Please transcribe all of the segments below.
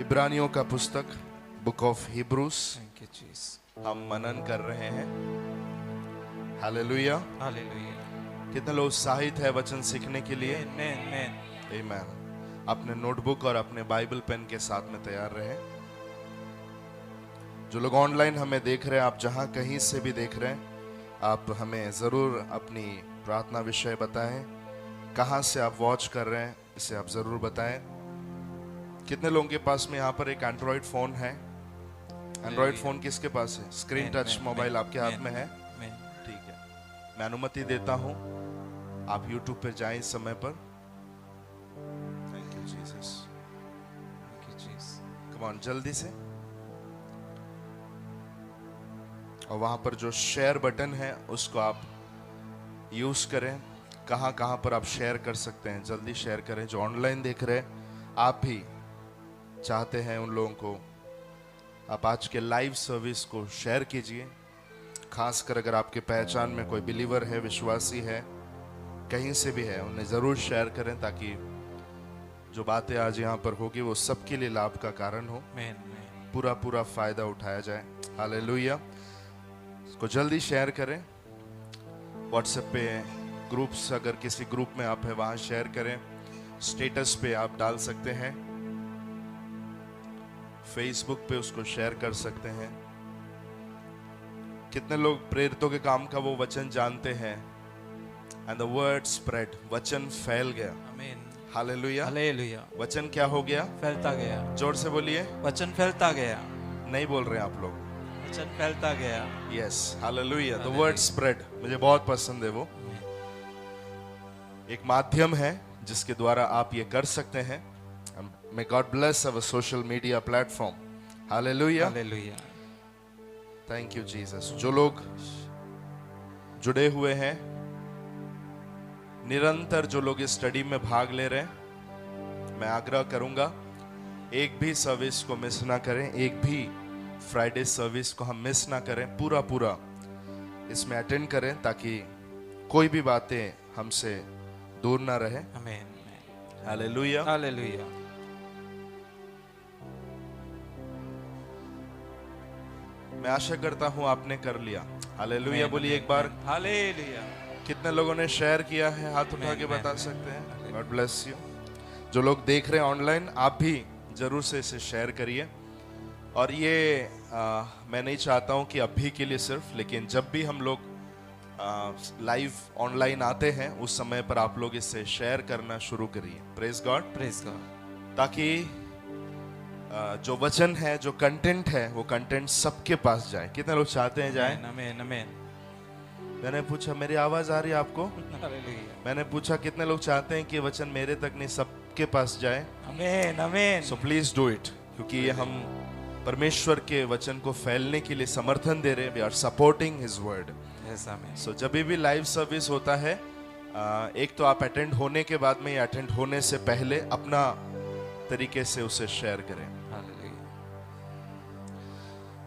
इब्रानियों का पुस्तक book of Hebrews thank you Jesus. हम मनन कर रहे हैं। हालेलुया। हालेलुया। कितने लोग उत्साहित है वचन सीखने के लिए? आमेन। आमीन। अपने नोटबुक और अपने बाइबल पेन के साथ में तैयार रहें। जो लोग ऑनलाइन हमें देख रहे हैं, आप जहां कहीं से भी देख रहे हैं, आप हमें जरूर अपनी प्रार्थना विषय बताएं। कहां से आप वॉच कर रहे हैं इसे आप जरूर बताएं। कितने लोगों के पास में यहाँ पर एक एंड्रॉइड फोन है? एंड्रॉइड फोन किसके पास है? स्क्रीन टच मोबाइल आपके हाथ में है? ठीक है, मैं अनुमति देता हूं आप यूट्यूब पर जाएं इस समय पर। Thank you Jesus. Come on, जल्दी से। और वहां पर जो शेयर बटन है उसको आप यूज करें। कहां कहां पर आप शेयर कर सकते हैं, जल्दी शेयर करें। जो ऑनलाइन देख रहे हैं, आप भी चाहते हैं उन लोगों को, आप आज के लाइव सर्विस को शेयर कीजिए। खासकर अगर आपके पहचान में कोई बिलीवर है, विश्वासी है, कहीं से भी है, उन्हें जरूर शेयर करें ताकि जो बातें आज यहाँ पर होगी वो सबके लिए लाभ का कारण हो। पूरा पूरा फायदा उठाया जाए। हालेलुया। इसको जल्दी शेयर करें। व्हाट्सएप पे ग्रुप्स, अगर किसी ग्रुप में आप है वहां शेयर करें। स्टेटस पे आप डाल सकते हैं, फेसबुक पे उसको शेयर कर सकते हैं। कितने लोग प्रेरितों के काम का वो वचन जानते हैं? एंड द वर्ड स्प्रेड, वचन फैल गया। आमीन। हालेलुया। हालेलुया। वचन क्या हो गया? फैलता गया। जोर से बोलिए। वचन फैलता गया। नहीं बोल रहे आप लोग। वचन फैलता गया। Yes, hallelujah. The word spread मुझे बहुत पसंद है। वो एक माध्यम है जिसके द्वारा आप ये कर सकते हैं। May God bless our social media platform. Hallelujah. Hallelujah. Thank you Jesus. जो लोग जुड़े हुए हैं, निरंतर जो लोग इस स्टडी में भाग ले रहे हैं, मैं आग्रह करूंगा एक भी सर्विस को मिस ना करें। एक भी फ्राइडे सर्विस को हम मिस ना करें। पूरा पूरा इसमें अटेंड करें ताकि कोई भी बातें हमसे दूर ना रहे। आमीन। हालेलुया। हालेलुया। मैं आशा करता हूं आपने कर लिया। हालेलुया बोलिए एक बार। हालेलुया। कितने लोगों ने शेयर किया है? हाथ उठा के बता सकते हैं? God bless you. जो लोग देख रहे हैं ऑनलाइन, आप भी जरूर से इसे शेयर करिए। और ये मैं नहीं चाहता हूं कि अभी के लिए सिर्फ, लेकिन जब भी हम लोग लाइव ऑनलाइन आते हैं उस समय पर आप लोग इसे शेयर करना शुरू करिए। Praise God. Praise God. ताकि जो वचन है, जो कंटेंट है, वो कंटेंट सबके पास जाए। कितने लोग चाहते हैं जाए? आमीन। आमीन। मैंने पूछा, मेरी आवाज आ रही है आपको? हालेलुया। मैंने पूछा कितने लोग चाहते हैं कि वचन मेरे तक नहीं सबके पास जाए? आमीन। आमीन। सो प्लीज डू इट, क्योंकि ये हम परमेश्वर के वचन को फैलने के लिए समर्थन दे रहे हैं। We are supporting his word. Yes, आमीन। सो जब भी लाइव सर्विस होता है, एक तो आप अटेंड होने के बाद में या अटेंड होने से पहले अपना तरीके से उसे शेयर करें।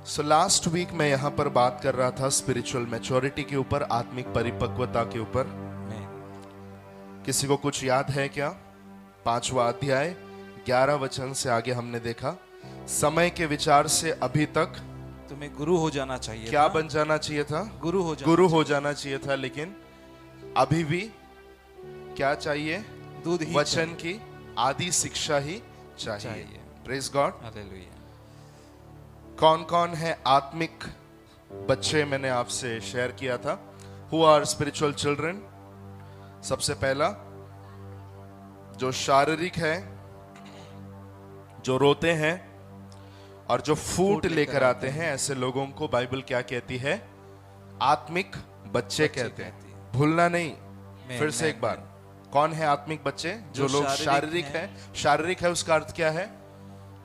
सो लास्ट वीक मैं यहाँ पर बात कर रहा था स्पिरिचुअल मैच्योरिटी के ऊपर, आत्मिक परिपक्वता के ऊपर। किसी को कुछ याद है क्या? 5वां अध्याय 11 वचन से आगे हमने देखा, समय के विचार से अभी तक तुम्हें गुरु हो जाना चाहिए। क्या बन जाना चाहिए था? गुरु हो जाना चाहिए था। लेकिन अभी भी क्या चाहिए? दूध ही वचन की आदि शिक्षा ही चाहिए। Praise God. हालेलुया। कौन कौन है आत्मिक बच्चे? मैंने आपसे शेयर किया था। Who are spiritual children? सबसे पहला जो शारीरिक है, जो रोते हैं और जो फूट लेकर आते हैं, ऐसे लोगों को बाइबल क्या कहती है? आत्मिक बच्चे कहते हैं। भूलना नहीं। फिर से एक बार, कौन है आत्मिक बच्चे? जो लोग शारीरिक है। शारीरिक है उसका अर्थ क्या है?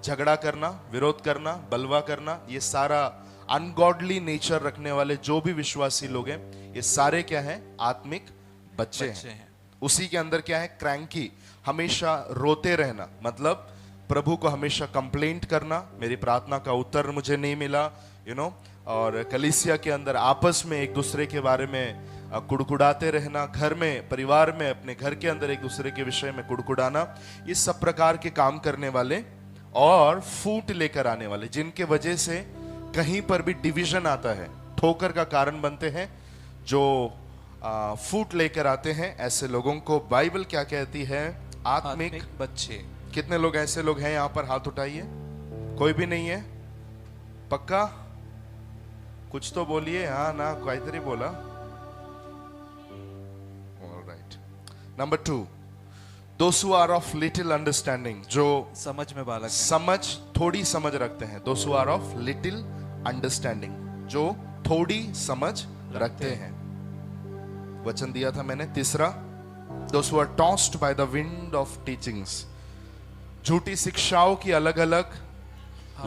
झगड़ा करना, विरोध करना, बलवा करना, ये सारा अनगॉडली नेचर रखने वाले जो भी विश्वासी लोग हैं, ये सारे क्या हैं? आत्मिक बच्चे हैं। उसी के अंदर क्या है? क्रैंकी, हमेशा रोते रहना, मतलब प्रभु को हमेशा कंप्लेंट करना, मेरी प्रार्थना का उत्तर मुझे नहीं मिला, और कलीसिया के अंदर आपस में एक दूसरे के बारे में कुड़कुड़ाते रहना, घर में, परिवार में, अपने घर के अंदर एक दूसरे के विषय में कुड़कुड़ाना, ये सब प्रकार के काम करने वाले और फूट लेकर आने वाले, जिनके वजह से कहीं पर भी डिवीजन आता है, ठोकर का कारण बनते हैं, जो फूट लेकर आते हैं, ऐसे लोगों को बाइबल क्या कहती है? आत्मिक बच्चे। कितने लोग ऐसे लोग हैं यहाँ पर? हाथ उठाइए। कोई भी नहीं है? पक्का? कुछ तो बोलिए। हाँ ना, काहीतरी बोला। Alright. Number 2, those who are of little understanding, जो समझ में बालक हैं। समझ, थोड़ी समझ रखते हैं। those who are of little understanding, जो थोड़ी समझ रखते हैं। वचन दिया था मैंने। तीसरा, those who are tossed by the wind of teachings, झूठी शिक्षाओं की अलग अलग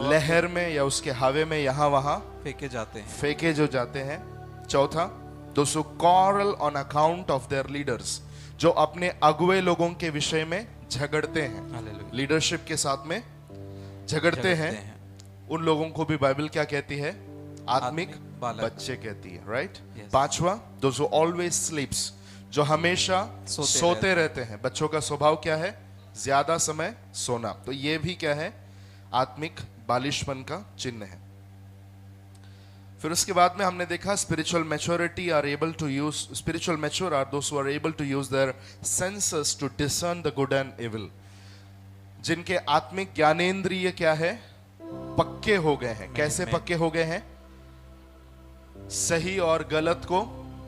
लहर में या उसके हवे में यहाँ वहां फेंके जो जाते हैं। चौथा, those who quarrel on account of their leaders, जो अपने अगुए लोगों के विषय में झगड़ते हैं, लीडरशिप के साथ में झगड़ते हैं। उन लोगों को भी बाइबल क्या कहती है? आत्मिक बच्चे कहती है। राइट। पांचवा, those who always sleeps, जो हमेशा सोते रहते हैं। बच्चों का स्वभाव क्या है? ज्यादा समय सोना। तो ये भी क्या है? आत्मिक बालिशपन का चिन्ह है। फिर उसके बाद में हमने देखा spiritual maturity are able to use, spiritual mature are those who are able to use their senses to discern the good and evil, जिनके आत्मिक ज्ञानेंद्रिय क्या है? पक्के हो गए हैं। कैसे पक्के हो गए हैं? सही और गलत को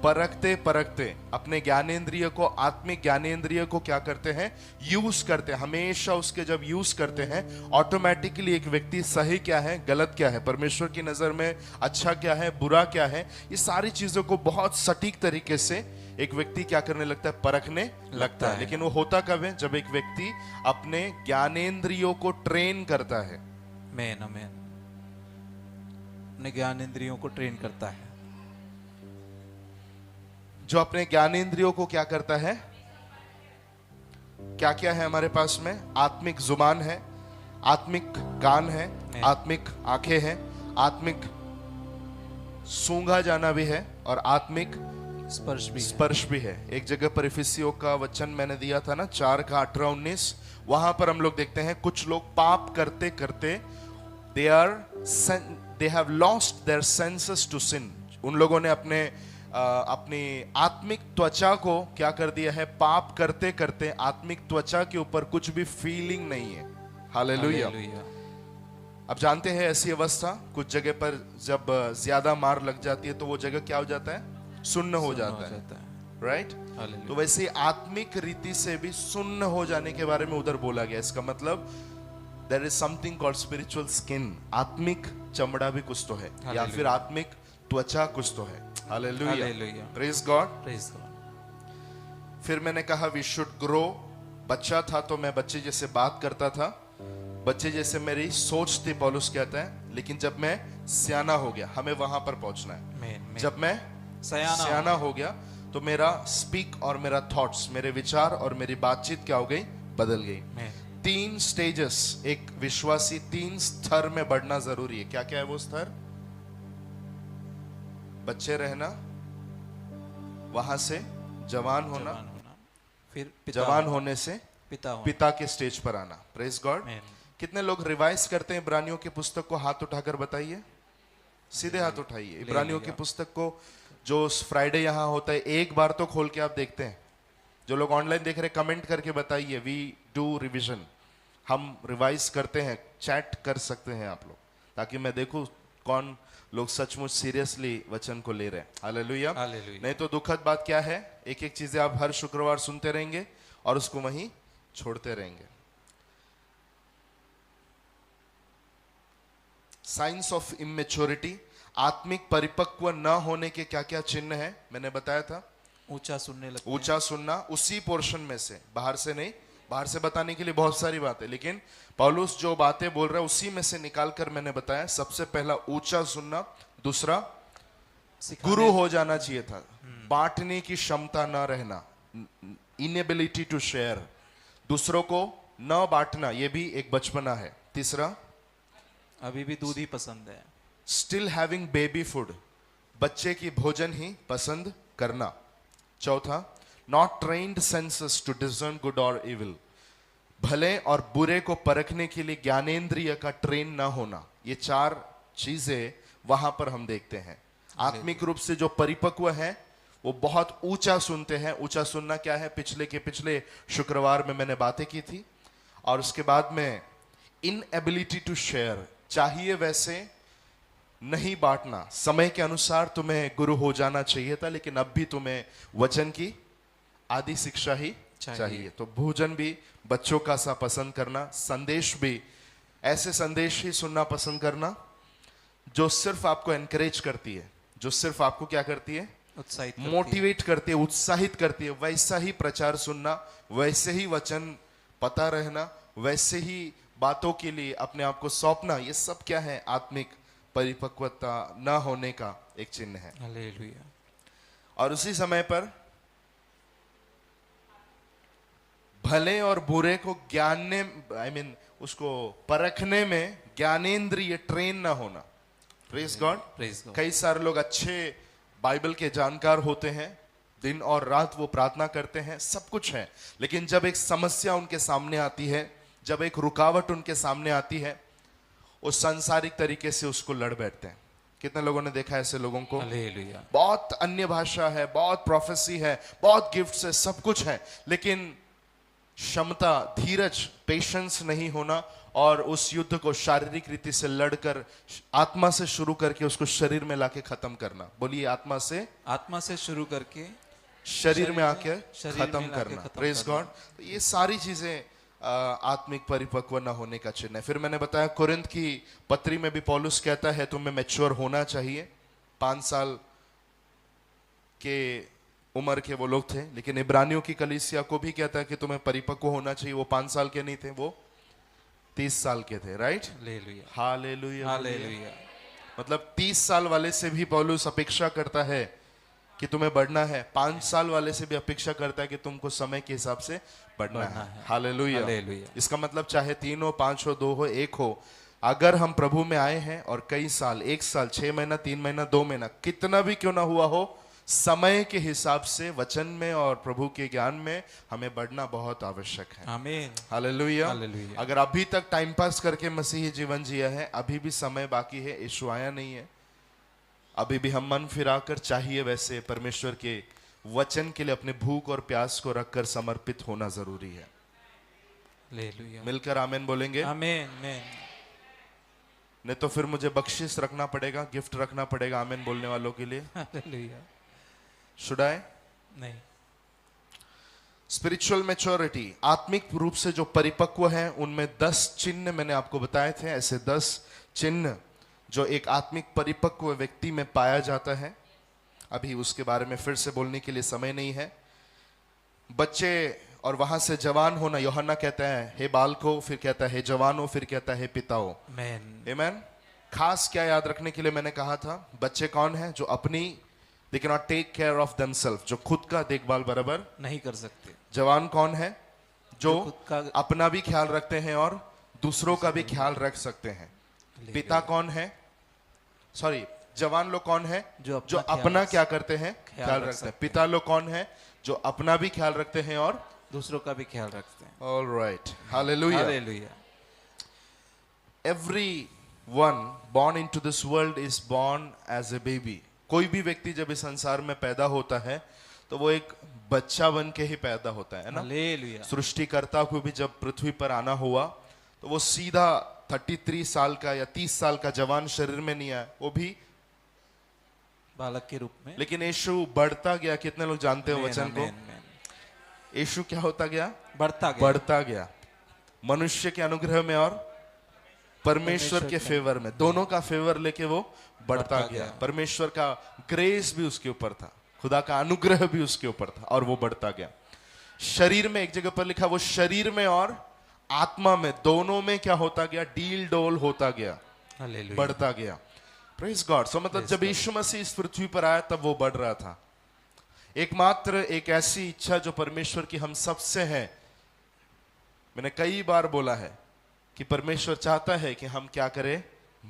परखते परखते अपने ज्ञानेंद्रिय को, आत्मिक ज्ञानेंद्रिय को क्या करते हैं? यूज करते हैं। हमेशा उसके जब यूज करते हैं, ऑटोमेटिकली एक व्यक्ति सही क्या है, गलत क्या है, परमेश्वर की नजर में अच्छा क्या है, बुरा क्या है, ये सारी चीजों को बहुत सटीक तरीके से एक व्यक्ति क्या करने लगता है? परखने लगता है। लेकिन वो होता कब है? जब एक व्यक्ति अपने ज्ञानेंद्रियों को ट्रेन करता है। अपने ज्ञानेंद्रियों को ट्रेन करता है। जो अपने ज्ञानेंद्रियों को क्या करता है? क्या क्या है हमारे पास में? आत्मिक जुबान है, आत्मिक कान है, आत्मिक आंखें हैं, आत्मिक सूंघा जाना भी है, और आत्मिक स्पर्श भी है। एक जगह पर इफिसियों का वचन मैंने दिया था ना, 4:18-19, वहां पर हम लोग देखते हैं कुछ लोग पाप करते करते they have lost their senses to sin। उन लोगों ने अपनी आत्मिक त्वचा को क्या कर दिया है? पाप करते करते आत्मिक त्वचा के ऊपर कुछ भी फीलिंग नहीं है। हालेलुया। अब जानते हैं ऐसी अवस्था, कुछ जगह पर जब ज्यादा मार लग जाती है तो वो जगह क्या हो जाता है? सुन्न हो जाता है। राइट। तो वैसे आत्मिक रीति से भी सुन्न हो जाने के बारे में उधर बोला गया। इसका मतलब there is something called spiritual skin, आत्मिक चमड़ा भी कुछ तो है, या फिर आत्मिक त्वचा कुछ तो है। Hallelujah, praise God, praise God. फिर मैंने कहा वी शुड ग्रो। बच्चा था तो मैं बच्चे जैसे बात करता था, बच्चे जैसे मेरी सोच थी, पौलुस कहता है। लेकिन जब मैं सियाना हो गया, हमें वहां पर पहुंचना है। जब मैं सियाना हो गया तो मेरा स्पीक और मेरा थॉट्स, मेरे विचार और मेरी बातचीत क्या हो गई? बदल गई। 3 स्टेजेस, एक विश्वासी 3 स्तर में बढ़ना जरूरी है। क्या क्या है वो स्तर? बच्चे रहना, वहां से जवान होना, फिर जवान होने से पिता के स्टेज पर आना। Praise God. कितने लोग रिवाइज करते हैं इब्रानियों की पुस्तक को? हाथ उठाकर बताइए, सीधे हाथ उठाइए। इब्रानियों की पुस्तक को जो फ्राइडे यहां होता है, एक बार तो खोल के आप देखते हैं? जो लोग ऑनलाइन देख रहे हैं कमेंट करके बताइए। वी डू रिविजन, हम रिवाइज करते हैं। चैट कर सकते हैं आप लोग, ताकि मैं देखूं कौन लोग सचमुच सीरियसली वचन को ले रहे हैं। हालेलुया। नहीं तो दुखद बात क्या है? एक एक चीजें आप हर शुक्रवार सुनते रहेंगे और उसको वहीं छोड़ते रहेंगे। साइंस ऑफ इमेच्योरिटी, आत्मिक परिपक्व न होने के क्या क्या चिन्ह है? मैंने बताया था। ऊंचा सुनने लगते, ऊंचा सुनना, उसी पोर्शन में से, बाहर से नहीं। बाहर से बताने के लिए बहुत सारी बातें, लेकिन पौलुस जो बातें बोल रहा है उसी में से निकालकर मैंने बताया। सबसे पहला ऊंचा सुनना, दूसरा गुरु हो जाना चाहिए था, बांटने की क्षमता ना रहना, इनेबिलिटी टू शेयर, दूसरों को न बांटना ये भी एक बचपना है। तीसरा, अभी भी दूध ही पसंद है। स्टिल हैविंग बेबी फूड, बच्चे की भोजन ही पसंद करना। चौथा, not trained senses to discern good और इविल, भले और बुरे को परखने के लिए ज्ञानेंद्रिय का ट्रेन ना होना। ये चार चीजें वहां पर हम देखते हैं। आत्मिक रूप से जो परिपक्व है वो बहुत ऊंचा सुनते हैं। ऊंचा सुनना क्या है, पिछले शुक्रवार में मैंने बातें की थी। और उसके बाद में इनएबिलिटी टू शेयर, चाहिए वैसे नहीं बांटना। समय के अनुसार तुम्हें गुरु हो जाना चाहिए था, लेकिन अब भी तुम्हें वचन की आदि शिक्षा ही चाहिए। तो भोजन भी बच्चों का सा पसंद करना, संदेश भी ऐसे संदेश ही सुनना पसंद करना जो सिर्फ आपको एनकरेज करती है, जो सिर्फ आपको क्या करती है, उत्साहित करती है। मोटिवेट करती है, उत्साहित करती है। वैसा ही प्रचार सुनना, वैसे ही वचन पता रहना, वैसे ही बातों के लिए अपने आप को सौंपना, ये सब क्या है, आत्मिक परिपक्वता न होने का एक चिन्ह है। हालेलुया। और उसी समय पर भले और बुरे को ज्ञानने उसको परखने में ज्ञानेंद्रिय ट्रेन ना होना। Praise God. Praise God. कई सारे लोग अच्छे बाइबल के जानकार होते हैं, दिन और रात वो प्रार्थना करते हैं, सब कुछ है, लेकिन जब एक समस्या उनके सामने आती है, जब एक रुकावट उनके सामने आती है, वो सांसारिक तरीके से उसको लड़ बैठते हैं। कितने लोगों ने देखा है ऐसे लोगों को? हालेलुया। बहुत अन्य भाषा है, बहुत प्रोफेसी है, बहुत गिफ्ट्स है, सब कुछ है, लेकिन क्षमता, धीरज, पेशेंस नहीं होना और उस युद्ध को शारीरिक रीति से लड़कर आत्मा से शुरू करके उसको शरीर में लाके खत्म करना। बोलिए, आत्मा से शुरू करके शरीर में आके शरीर में खत्म लाके करना। खत्म प्रेज करना। गॉड। तो ये सारी चीजें आत्मिक परिपक्व न होने का चिन्ह है। फिर मैंने बताया कुरिन्थ की पत्री में भी पौलुस कहता है तुम्हें मैच्योर होना चाहिए। 5 साल के उम्र के वो लोग थे, लेकिन इब्रानियों की कलीसिया को भी कहता है कि तुम्हें परिपक्व होना चाहिए। वो 5 साल के नहीं थे, वो 30 साल के थे। राइट। हालेलुया। हालेलुया। हालेलुया। मतलब 30 साल वाले से भी पौलुस अपेक्षा करता है कि तुम्हें बढ़ना है। 5 साल वाले से भी अपेक्षा करता है कि तुमको समय के हिसाब से बढ़ना है। हालेलुया। हालेलुया। इसका मतलब चाहे 3 हो, 5 हो, 2 हो, 1 हो, अगर हम प्रभु में आए हैं और कई साल, 1 साल, 6 महीना, 3 महीना, 2 महीना, कितना भी क्यों ना हुआ हो, समय के हिसाब से वचन में और प्रभु के ज्ञान में हमें बढ़ना बहुत आवश्यक है। आमीन। हालेलुया। हालेलुया। अगर अभी तक टाइम पास करके मसीही जीवन जिया है, अभी भी समय बाकी है, यीशु आया नहीं है, अभी भी हम मन फिराकर चाहिए वैसे परमेश्वर के वचन के लिए अपने भूख और प्यास को रखकर समर्पित होना जरूरी है। हालेलुया। मिलकर आमीन बोलेंगे। आमीन। आमीन। नहीं तो फिर मुझे बख्शिश रखना पड़ेगा, गिफ्ट रखना पड़ेगा आमीन बोलने वालों के लिए। हालेलुया। Should I? नहीं। स्पिरिचुअल मैच्योरिटी, आत्मिक रूप से जो परिपक्व है, उनमें 10 चिन्ह मैंने आपको बताए थे। ऐसे 10 चिन्ह जो एक आत्मिक परिपक्व व्यक्ति में पाया जाता है। अभी उसके बारे में फिर से बोलने के लिए समय नहीं है। बच्चे और वहां से जवान होना, यूहन्ना कहता है हे बालको, फिर कहता है जवानों, फिर कहता है पिताओं। आमीन। खास क्या याद रखने के लिए मैंने कहा था, बच्चे कौन है? जो अपनी they cannot take care of themselves, जो खुद का देखभाल बराबर नहीं कर सकते। जवान कौन है? जो खुद का अपना भी ख्याल रखते हैं और दूसरों का भी ख्याल रख सकते हैं। पिता कौन है? सॉरी, जवान लोग कौन है? जो अपना क्या करते हैं? ख्याल रखते हैं। पिता लोग कौन है? जो अपना भी ख्याल रखते हैं और दूसरों का भी ख्याल रखते हैं। All right. Hallelujah. Hallelujah. Everyone born into this world is born as a baby. कोई भी व्यक्ति जब इस संसार में पैदा होता है तो वो एक बच्चा बन के ही पैदा होता है ना। हालेलुया। सृष्टिकर्ता को भी जब पृथ्वी पर आना हुआ तो वो सीधा 33 साल का या 30 साल का जवान शरीर में नहीं आया, वो भी बालक के रूप में। लेकिन यीशु बढ़ता गया। कितने लोग जानते हो वचन को? आमीन, आमीन। यीशु क्या होता गया? बढ़ता गया। बढ़ता गया। मनुष्य के अनुग्रह में और परमेश्वर के फेवर में, दोनों का फेवर लेके वो बढ़ता गया। परमेश्वर का ग्रेस भी उसके ऊपर था, खुदा का अनुग्रह भी उसके ऊपर था और वो बढ़ता गया। शरीर में एक जगह पर लिखा, वो शरीर में और आत्मा में, दोनों में क्या होता गया? डील डोल होता गया, हालेलुया। बढ़ता गया। Praise God. सो मतलब जब यीशु मसीह इस पृथ्वी पर आया तब वो बढ़ रहा था। एकमात्र एक ऐसी इच्छा जो परमेश्वर की हम सबसे है मैंने कई बार बोला है कि परमेश्वर चाहता है कि हम क्या करें,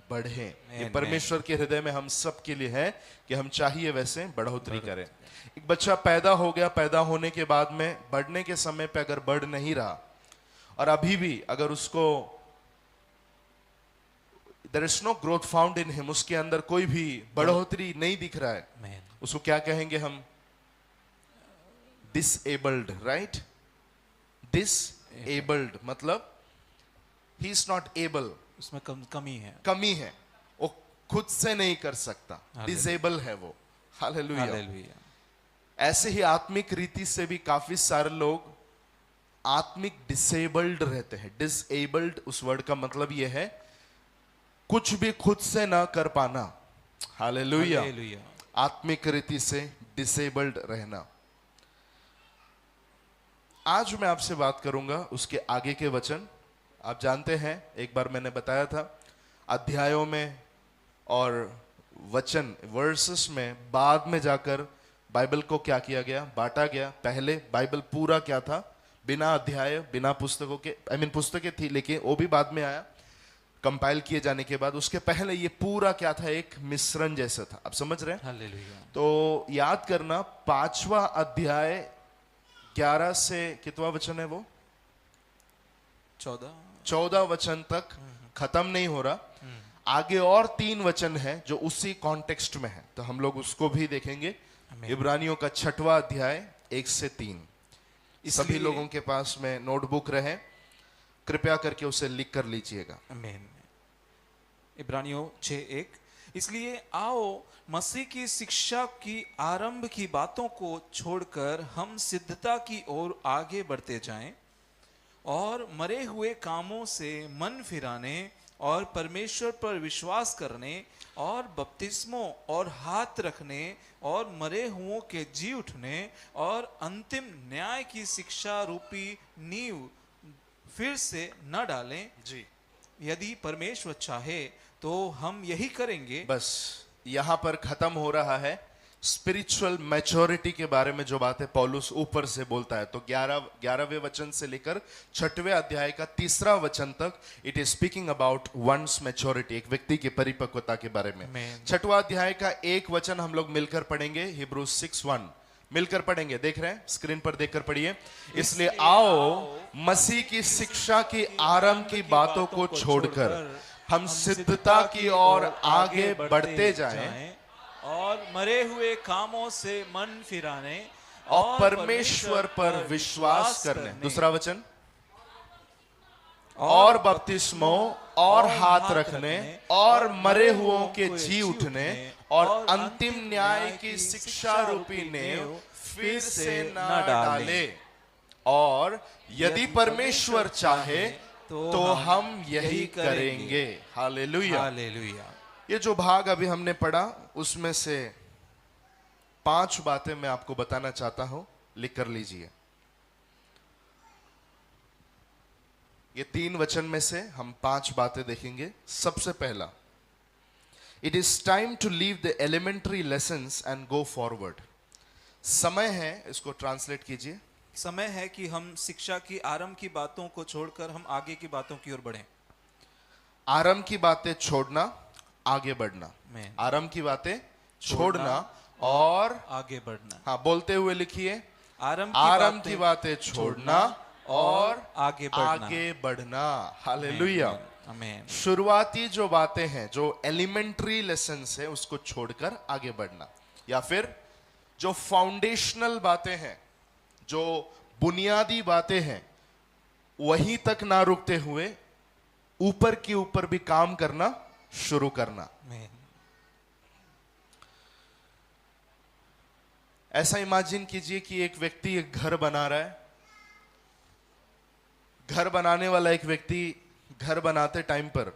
बढ़ें। ये परमेश्वर के हृदय में हम सब के लिए है कि हम चाहिए वैसे बढ़ोतरी करें। एक बच्चा पैदा हो गया, पैदा होने के बाद में बढ़ने के समय पे अगर बढ़ नहीं रहा और अभी भी अगर उसको there is no growth found in him, उसके अंदर कोई भी बढ़ोतरी नहीं दिख रहा है, Amen. उसको क्या कहेंगे हम, disabled, right? Disabled मतलब he is not able, उसमें कमी है। कमी है, वो खुद से नहीं कर सकता, Hallelujah. डिसेबल है वो। हालेलुया। हालेलुया। ऐसे ही आत्मिक रीति से भी काफी सारे लोग आत्मिक डिसेबल्ड रहते हैं। डिसेबल्ड उस वर्ड का मतलब यह है कुछ भी खुद से ना कर पाना। हालेलुया। हालेलुया। आत्मिक रीति से डिसेबल्ड रहना। आज मैं आपसे बात करूंगा उसके आगे के वचन। आप जानते हैं, एक बार मैंने बताया था, अध्यायों में और वचन वर्सेस में बाद में जाकर बाइबल को क्या किया गया, बांटा गया। पहले बाइबल पूरा क्या था, बिना अध्याय बिना पुस्तकों के, पुस्तकें थी लेकिन वो भी बाद में आया कंपाइल किए जाने के बाद। उसके पहले ये पूरा क्या था, एक मिश्रण जैसा था। आप समझ रहे हैं? हालेलुया। तो याद करना, 5वां अध्याय 11 से कितवा वचन है वो, 14 वचन तक खत्म नहीं हो रहा। आगे और 3 वचन है जो उसी कॉन्टेक्स्ट में है, तो हम लोग उसको भी देखेंगे। इब्रानियों का 6वां अध्याय 1 से 3। सभी लोगों के पास में नोटबुक रहे, कृपया करके उसे लिख कर लीजिएगा। आमीन। इब्रानियों 6:1। इसलिए आओ मसीह की शिक्षा की आरंभ की बातों को छोड़कर हम सिद्धता की ओर आगे बढ़ते जाएं और मरे हुए कामों से मन फिराने और परमेश्वर पर विश्वास करने और बपतिस्मों और हाथ रखने और मरे हुओं के जी उठने और अंतिम न्याय की शिक्षा रूपी नींव फिर से न डालें। जी, यदि परमेश्वर चाहे तो हम यही करेंगे। बस यहां पर खत्म हो रहा है स्पिरिचुअल मैच्योरिटी के बारे में जो बातें पौलुस ऊपर से बोलता है। तो 11वें वचन से लेकर 6वें अध्याय का 3रा वचन तक it is speaking about one's maturity, एक व्यक्ति की परिपक्वता के बारे में। 6वां अध्याय का एक वचन हम लोग मिलकर पढ़ेंगे, हिब्रूज 6:1 मिलकर पढ़ेंगे। देख रहे हैं स्क्रीन पर, देखकर पढ़िए। इसलिए आओ मसीह की शिक्षा की आरंभ की बातों को छोड़कर हम सिद्धता की ओर आगे बढ़ते जाएं और मरे हुए कामों से मन फिराने और परमेश्वर पर विश्वास करने। दूसरा वचन, और बपतिस्मों और हाथ रखने और मरे हुओं के जी उठने और अंतिम न्याय की शिक्षा रूपी नेव फिर से न डाले। और यदि परमेश्वर चाहे तो हम यही करेंगे। हालेलुया। हालेलुया। ये जो भाग अभी हमने पढ़ा उसमें से 5 बातें मैं आपको बताना चाहता हूं, लिख कर लीजिए। ये 3 वचन में से हम 5 बातें देखेंगे। सबसे पहला, it is time to leave the elementary lessons and go forward. समय है, इसको ट्रांसलेट कीजिए। समय है कि हम शिक्षा की आरंभ की बातों को छोड़कर हम आगे की बातों की ओर बढ़ें। आरंभ की बातें छोड़ना, आगे बढ़ना। आरंभ की बातें छोड़ना और आगे बढ़ना। हाँ, बोलते हुए लिखिए, आरंभ की बातें छोड़ना और आगे बढ़ना। आगे बढ़ना। हालेलुया। आमीन। शुरुआती जो बातें हैं, जो एलिमेंट्री लेसन्स है, उसको छोड़कर आगे बढ़ना। या फिर जो फाउंडेशनल बातें हैं, जो बुनियादी बातें हैं, वहीं तक ना रुकते हुए ऊपर की ऊपर भी काम करना शुरू करना। आमीन। ऐसा इमेजिन कीजिए कि एक व्यक्ति एक घर बना रहा है। घर बनाने वाला एक व्यक्ति घर बनाते टाइम पर,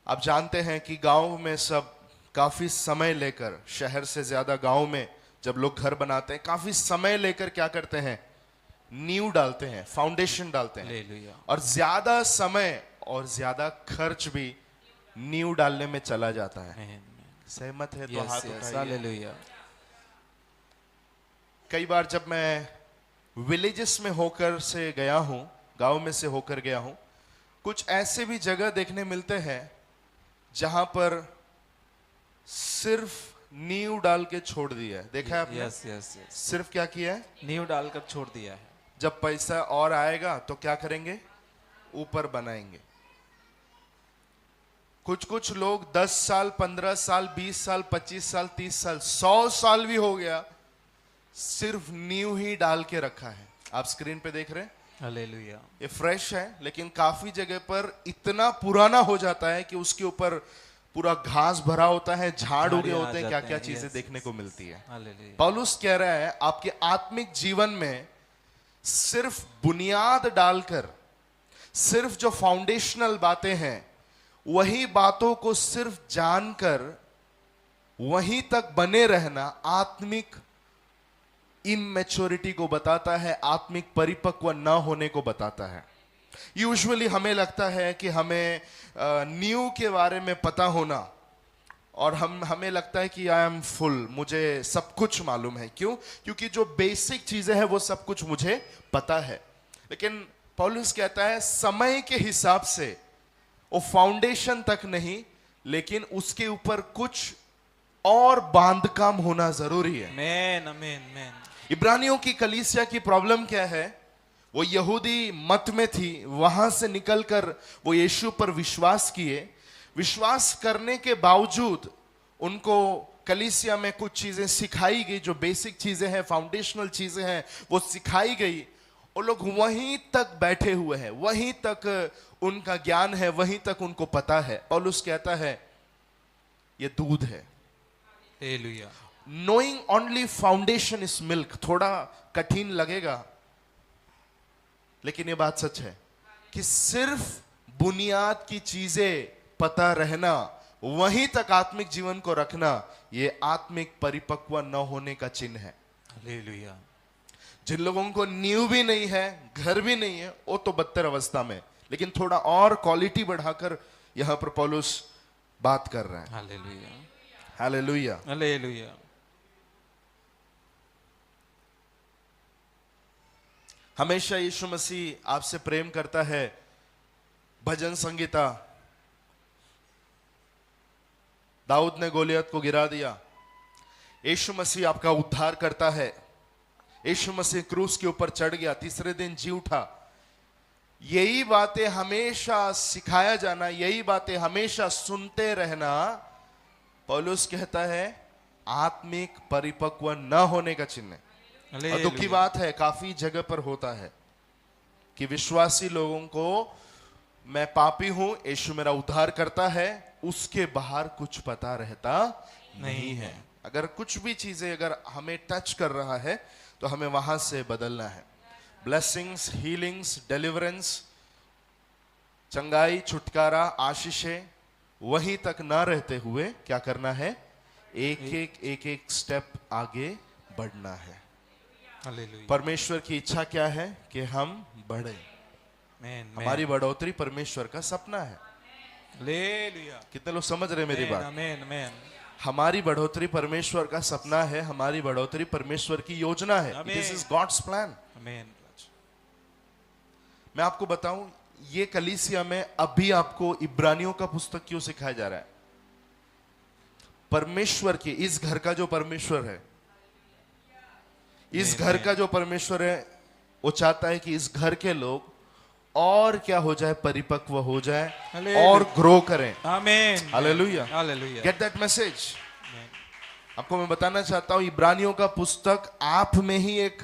आप जानते हैं कि गांव में सब काफी समय लेकर, शहर से ज्यादा गांव में जब लोग घर बनाते हैं काफी समय लेकर क्या करते हैं, नींव डालते हैं, फाउंडेशन डालते हैं। हालेलुया। और ज्यादा समय और ज्यादा खर्च भी नींव डालने में चला जाता है। आमीन। सहमत है तो यस, हाथ यस। उठाइए। हालेलुया। कई बार जब मैं विलेजेस में होकर से गया हूं, गांव में से होकर गया हूं, कुछ ऐसे भी जगह देखने मिलते हैं जहां पर सिर्फ नींव डाल के छोड़ दिया है। देखा है आपने? यस यस यस, सिर्फ क्या किया है? नींव डालकर छोड़ दिया है। जब पैसा और आएगा तो क्या करेंगे? ऊपर बनाएंगे। कुछ कुछ लोग 10 साल, 15 साल, 20 साल, 25 साल, 30 साल, 100 साल भी हो गया, सिर्फ नींव ही डाल के रखा है। आप स्क्रीन पे देख रहे हैं, हालेलुया। ये फ्रेश है, लेकिन काफी जगह पर इतना पुराना हो जाता है कि उसके ऊपर पूरा घास भरा होता है, झाड़ उगे झाड़ियां आ होते हैं, जाते क्या क्या हैं, चीजें yes, देखने yes, को मिलती है। हालेलुया। पौलुस कह रहा है आपके आत्मिक जीवन में सिर्फ बुनियाद डालकर, सिर्फ जो फाउंडेशनल बातें हैं वही बातों को सिर्फ जानकर वहीं तक बने रहना आत्मिक इमैच्योरिटी को बताता है, आत्मिक परिपक्व न होने को बताता है। यूजुअली हमें लगता है कि हमें न्यू के बारे में पता होना, और हमें लगता है कि आई एम फुल, मुझे सब कुछ मालूम है। क्यों? क्योंकि जो बेसिक चीजें हैं वो सब कुछ मुझे पता है। लेकिन पौलुस कहता है समय के हिसाब से वो फाउंडेशन तक नहीं, लेकिन उसके ऊपर कुछ और बांधकाम होना जरूरी है। आमीन आमीन आमीन। इब्रानियों की कलीसिया की प्रॉब्लम क्या है? वो यहूदी मत में थी, वहां से निकलकर वो यीशु पर विश्वास किए। विश्वास करने के बावजूद उनको कलीसिया में कुछ चीजें सिखाई गई, जो बेसिक चीजें हैं, फाउंडेशनल चीजें हैं, वो सिखाई गई। वो लोग वहीं तक बैठे हुए हैं, वहीं तक उनका ज्ञान है, वहीं तक उनको पता है। पौलुस कहता है ये दूध है। Hallelujah. Knowing only foundation is milk. थोड़ा कठिन लगेगा, लेकिन ये बात सच है कि सिर्फ बुनियाद की चीजें पता रहना, वहीं तक आत्मिक जीवन को रखना, ये आत्मिक परिपक्व न होने का चिन्ह है। हालेलुया। जिन लोगों को नींव भी नहीं है, घर भी नहीं है, वो तो बदतर अवस्था में, लेकिन थोड़ा और क्वालिटी बढ़ाकर यहां पर पौलुस बात कर रहा है। Hallelujah hallelujah. हालेलुया। हमेशा यीशु मसीह आपसे प्रेम करता है। भजन संगीता, दाऊद ने गोलियत को गिरा दिया, यीशु मसीह आपका उद्धार करता है। यीशु मसीह क्रूस के ऊपर चढ़ गया, तीसरे दिन जी उठा। यही बातें हमेशा सिखाया जाना, यही बातें हमेशा सुनते रहना, पौलुस कहता है आत्मिक परिपक्व न होने का चिन्ह है। और दुख की बात है, काफी जगह पर होता है कि विश्वासी लोगों को मैं पापी हूं, यीशु मेरा उद्धार करता है, उसके बाहर कुछ पता रहता नहीं है। अगर कुछ भी चीजें अगर हमें टच कर रहा है तो हमें वहां से बदलना है। ब्लेसिंग्स, हीलिंग्स, डिलीवरेंस, चंगाई, छुटकारा, आशीषें, वहीं तक ना रहते हुए क्या करना है? एक एक स्टेप आगे बढ़ना है। हालेलुया। परमेश्वर की इच्छा क्या है? कि हम बढ़े। आमीन। हमारी बढ़ोतरी परमेश्वर का सपना है। हालेलुया। कितने लोग समझ रहे हैं मेरी बात? आमीन आमीन। हमारी बढ़ोतरी परमेश्वर का सपना है, हमारी बढ़ोतरी परमेश्वर की योजना है। This is God's plan. आमीन। मैं आपको बताऊं, ये कलीसिया में अभी आपको इब्रानियों का पुस्तक क्यों सिखाया जा रहा है? परमेश्वर की, इस घर का जो परमेश्वर है, इस घर का जो परमेश्वर है, वो चाहता है कि इस घर के लोग और क्या हो जाए? परिपक्व हो जाए और ग्रो करें। आमीन। Hallelujah. Hallelujah. Get that message. आपको मैं बताना चाहता हूं, इब्रानियों का पुस्तक आप में ही एक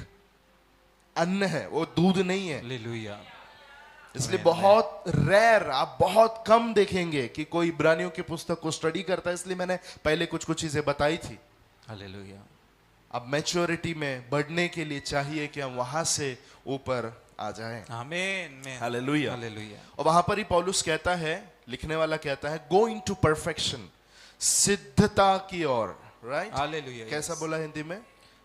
अन्न है, वो दूध नहीं है। हालेलुया। इसलिए बहुत रेयर, आप बहुत कम देखेंगे कि कोई इब्रानियों की पुस्तक को स्टडी करता है। इसलिए मैंने पहले कुछ कुछ चीजें बताई थी। हालेलुया। अब मैच्योरिटी में बढ़ने के लिए चाहिए कि हम वहां से ऊपर आ जाएं। आमीन। हालेलुया। हालेलुया। और वहां पर ही पौलुस कहता है, लिखने वाला कहता है, गो इनटू परफेक्शन, सिद्धता की ओर। राइट? हालेलुया। कैसा बोला हिंदी में?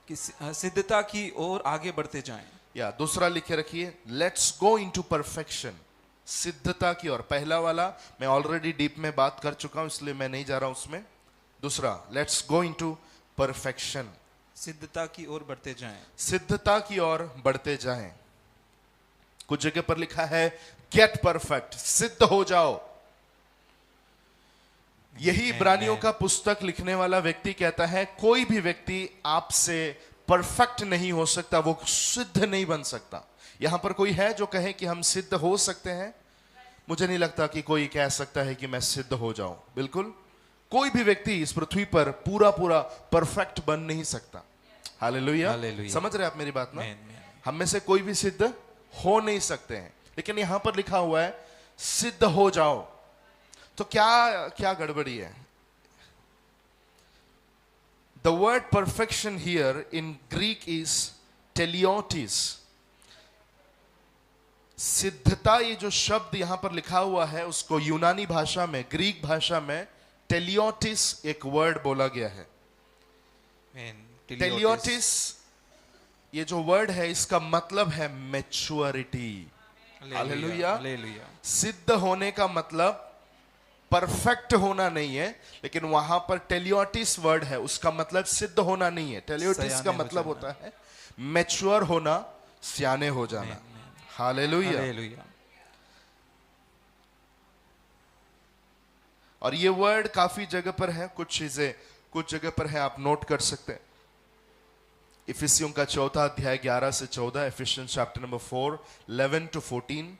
कि सिद्धता की ओर आगे बढ़ते जाएं। या दूसरा लिखे रखिए, लेट्स गो इनटू परफेक्शन, सिद्धता की ओर। पहला वाला मैं ऑलरेडी डीप में बात कर चुका हूं, इसलिए मैं नहीं जा रहा हूं उसमें। दूसरा, लेट्स गो इनटू परफेक्शन, सिद्धता की ओर बढ़ते जाएं। सिद्धता की ओर बढ़ते जाएं। कुछ जगह पर लिखा है गेट परफेक्ट, सिद्ध हो जाओ। यही इब्रानियों का पुस्तक लिखने वाला व्यक्ति कहता है कोई भी व्यक्ति आपसे परफेक्ट नहीं हो सकता, वो सिद्ध नहीं बन सकता। यहां पर कोई है जो कहे कि हम सिद्ध हो सकते हैं? मुझे नहीं लगता कि कोई कह सकता है कि मैं सिद्ध हो जाऊं। बिल्कुल कोई भी व्यक्ति इस पृथ्वी पर पूरा पूरा परफेक्ट बन नहीं सकता। Hallelujah, hallelujah. समझ रहे आप मेरी बात ना? आमीन, आमीन। हम में से कोई भी सिद्ध हो नहीं सकते हैं, लेकिन यहां पर लिखा हुआ है सिद्ध हो जाओ। तो क्या क्या गड़बड़ी है? The word perfection here in Greek is टेलियोटिस। सिद्धता, ये जो शब्द यहां पर लिखा हुआ है उसको यूनानी भाषा में, ग्रीक भाषा में टेलियोटिस एक वर्ड बोला गया है। आमीन। टेलियोटिस ये जो वर्ड है इसका मतलब है मैच्योरिटी। हालेलुया। हालेलुया। सिद्ध होने का मतलब परफेक्ट होना नहीं है, लेकिन वहां पर टेलियोटिस वर्ड है, उसका मतलब सिद्ध होना नहीं है। टेलियोटिस सयाने का हो मतलब जाना। होता है मैच्योर होना, सियाने हो जाना। हालेलुया। हालेलुया। और ये वर्ड काफी जगह पर है, कुछ चीजें कुछ जगह पर है, आप नोट कर सकते हैं। इफिसियों का 4 अध्याय 11 से 14, इफिशियंस चैप्टर नंबर 4 11 to 14,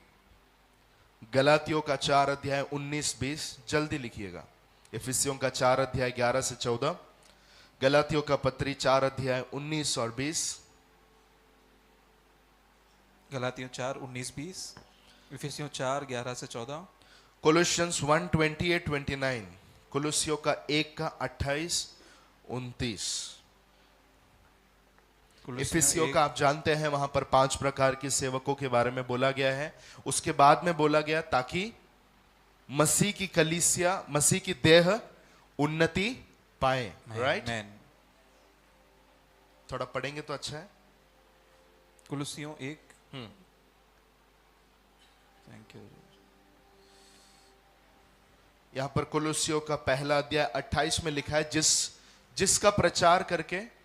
गलातियों का 4 अध्याय 19-20, जल्दी लिखिएगा। इफिसियों का 4 अध्याय 11 से 14, गलातियों का पत्री 4 अध्याय 19 और 20, गलातियों 4:19-20, इफिसियों 4:11 से 14, कोलोसियंस 1:28-29, कोलोसियों का 1 का 28-29। इफिसियों का आप जानते हैं वहां पर 5 प्रकार के सेवकों के बारे में बोला गया है। उसके बाद में बोला गया ताकि मसीह की कलीसिया, मसीह की देह उन्नति पाए। राइट? आमीन। थोड़ा पढ़ेंगे तो अच्छा है। कुलुसियों 1। Thank you. यहां पर कोलोसियों का पहला अध्याय 28 में लिखा है जिसका प्रचार करके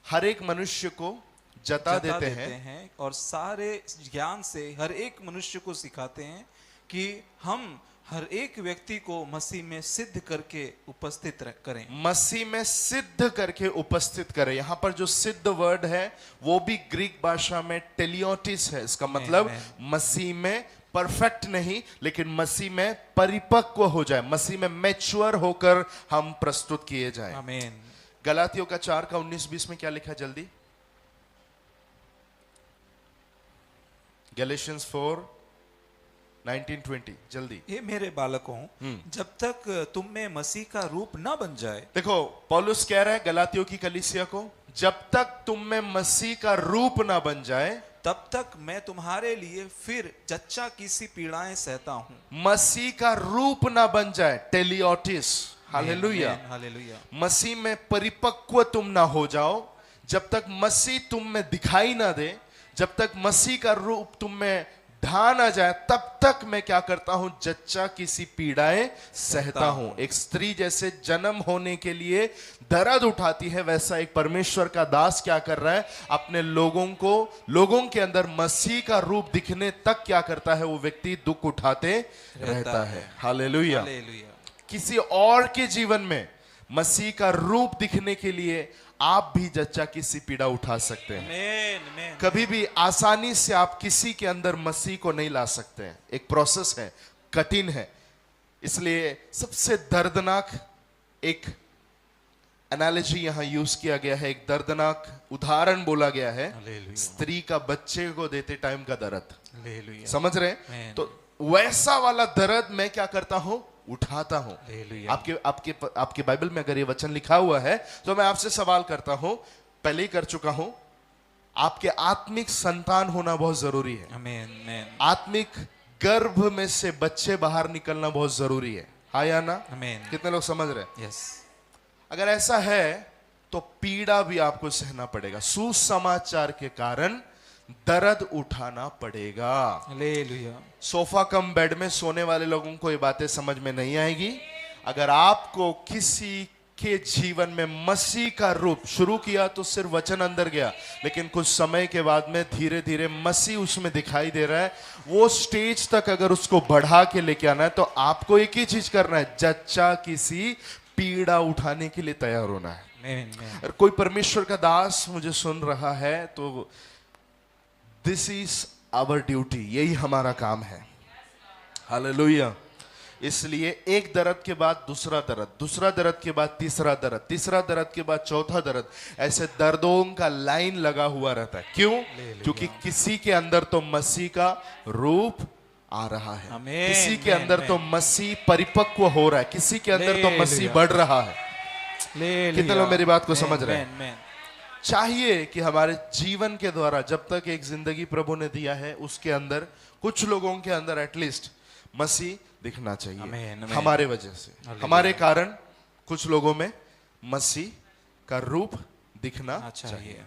हर एक मनुष्य को जता देते हैं और सारे ज्ञान से हर एक मनुष्य को सिखाते हैं कि हम हर एक व्यक्ति को मसीह में सिद्ध करके उपस्थित करें। मसीह में सिद्ध करके उपस्थित करें। यहां पर जो सिद्ध वर्ड है वो भी ग्रीक भाषा में टेलियोटिस है। इसका मतलब मसीह में परफेक्ट नहीं, लेकिन मसीह में परिपक्व हो जाए, मसीह में मैच्योर होकर हम प्रस्तुत किए जाएं। आमीन। गलातियों का 4 का 19-20 में क्या लिखा है? जल्दी। गैलेशियंस 4:19-20, जल्दी। ये मेरे बालकों, जब तक तुम में मसीह का रूप न बन जाए। देखो पौलुस कह रहा है गलातियों की कलीसिया को, जब तक तुम में मसीह का रूप ना बन जाए तब तक मैं तुम्हारे लिए फिर जच्चा की सी पीड़ाएं सहता हूं। मसीह का रूप ना बन जाए, टेलियोटिस। हालेलुया। हालेलुया। मसीह में परिपक्व तुम ना हो जाओ, जब तक मसीह तुम में दिखाई ना दे, जब तक मसीह का रूप तुम में ढा ना जाए, तब तक मैं क्या करता हूं? जच्चा की पीड़ाएं सहता हूं। एक स्त्री जैसे जन्म होने के लिए दर्द उठाती है, वैसा एक परमेश्वर का दास क्या कर रहा है? अपने लोगों के अंदर मसीह का रूप दिखने तक क्या करता है? वो व्यक्ति दुख उठाते रहता है। हालेलुया। हालेलुया। किसी और के जीवन में मसीह का रूप दिखने के लिए आप भी जच्चा की सी पीड़ा उठा सकते हैं। आमीन, आमीन। कभी भी आसानी से आप किसी के अंदर मसीह को नहीं ला सकते हैं। एक प्रोसेस है, कठिन है। इसलिए सबसे दर्दनाक एक एनालॉजी यहां यूज किया गया है, एक दर्दनाक उदाहरण बोला गया है, हालेलुया। स्त्री का बच्चे को देते टाइम का दर्द। हालेलुया। समझ रहे हैं? आमीन। तो वैसा वाला दर्द मैं क्या करता हूं? उठाता हूं। हालेलुया। आपके बाइबल में अगर ये वचन लिखा हुआ है तो मैं आपसे सवाल करता हूं, पहले ही कर चुका हूं, आपके आत्मिक संतान होना बहुत जरूरी है। आमीन, आमीन। आत्मिक गर्भ में से बच्चे बाहर निकलना बहुत जरूरी है। हाँ या ना? आमीन। कितने लोग समझ रहे हैं? यस। अगर ऐसा है तो पीड़ा भी आपको सहना पड़ेगा, सुसमाचार के कारण दर्द उठाना पड़ेगा। हालेलुया। सोफा कम बेड में सोने वाले लोगों को ये बातें समझ में नहीं आएगी। अगर आपको किसी के जीवन में मसीह का रूप शुरू किया तो सिर्फ वचन अंदर गया, लेकिन कुछ समय के बाद में धीरे धीरे मसीह उसमें दिखाई दे रहा है। वो स्टेज तक अगर उसको बढ़ा के लेके आना है तो आपको एक ही चीज करना है, जच्चा किसी पीड़ा उठाने के लिए तैयार होना है। अगर कोई परमेश्वर का दास मुझे सुन रहा है तो दिस इज आवर ड्यूटी, यही हमारा काम है। हालेलुया। इसलिए एक दर्द के बाद दूसरा दर्द, दूसरा दर्द के बाद तीसरा दर्द, तीसरा दर्द के बाद चौथा दर्द, ऐसे दर्दों का लाइन लगा हुआ रहता है। क्यों? क्योंकि किसी के अंदर तो मसीह का रूप आ रहा है, किसी के अंदर तो मसीह परिपक्व हो रहा है, किसी के अंदर तो मसीह बढ़ रहा है। कितने लोग मेरी बात को समझ रहे हैं? चाहिए कि हमारे जीवन के द्वारा जब तक एक जिंदगी प्रभु ने दिया है उसके अंदर कुछ लोगों के अंदर एटलीस्ट मसीह दिखना चाहिए। हमारे वजह से, हमारे कारण कुछ लोगों में मसीह का रूप दिखना चाहिए।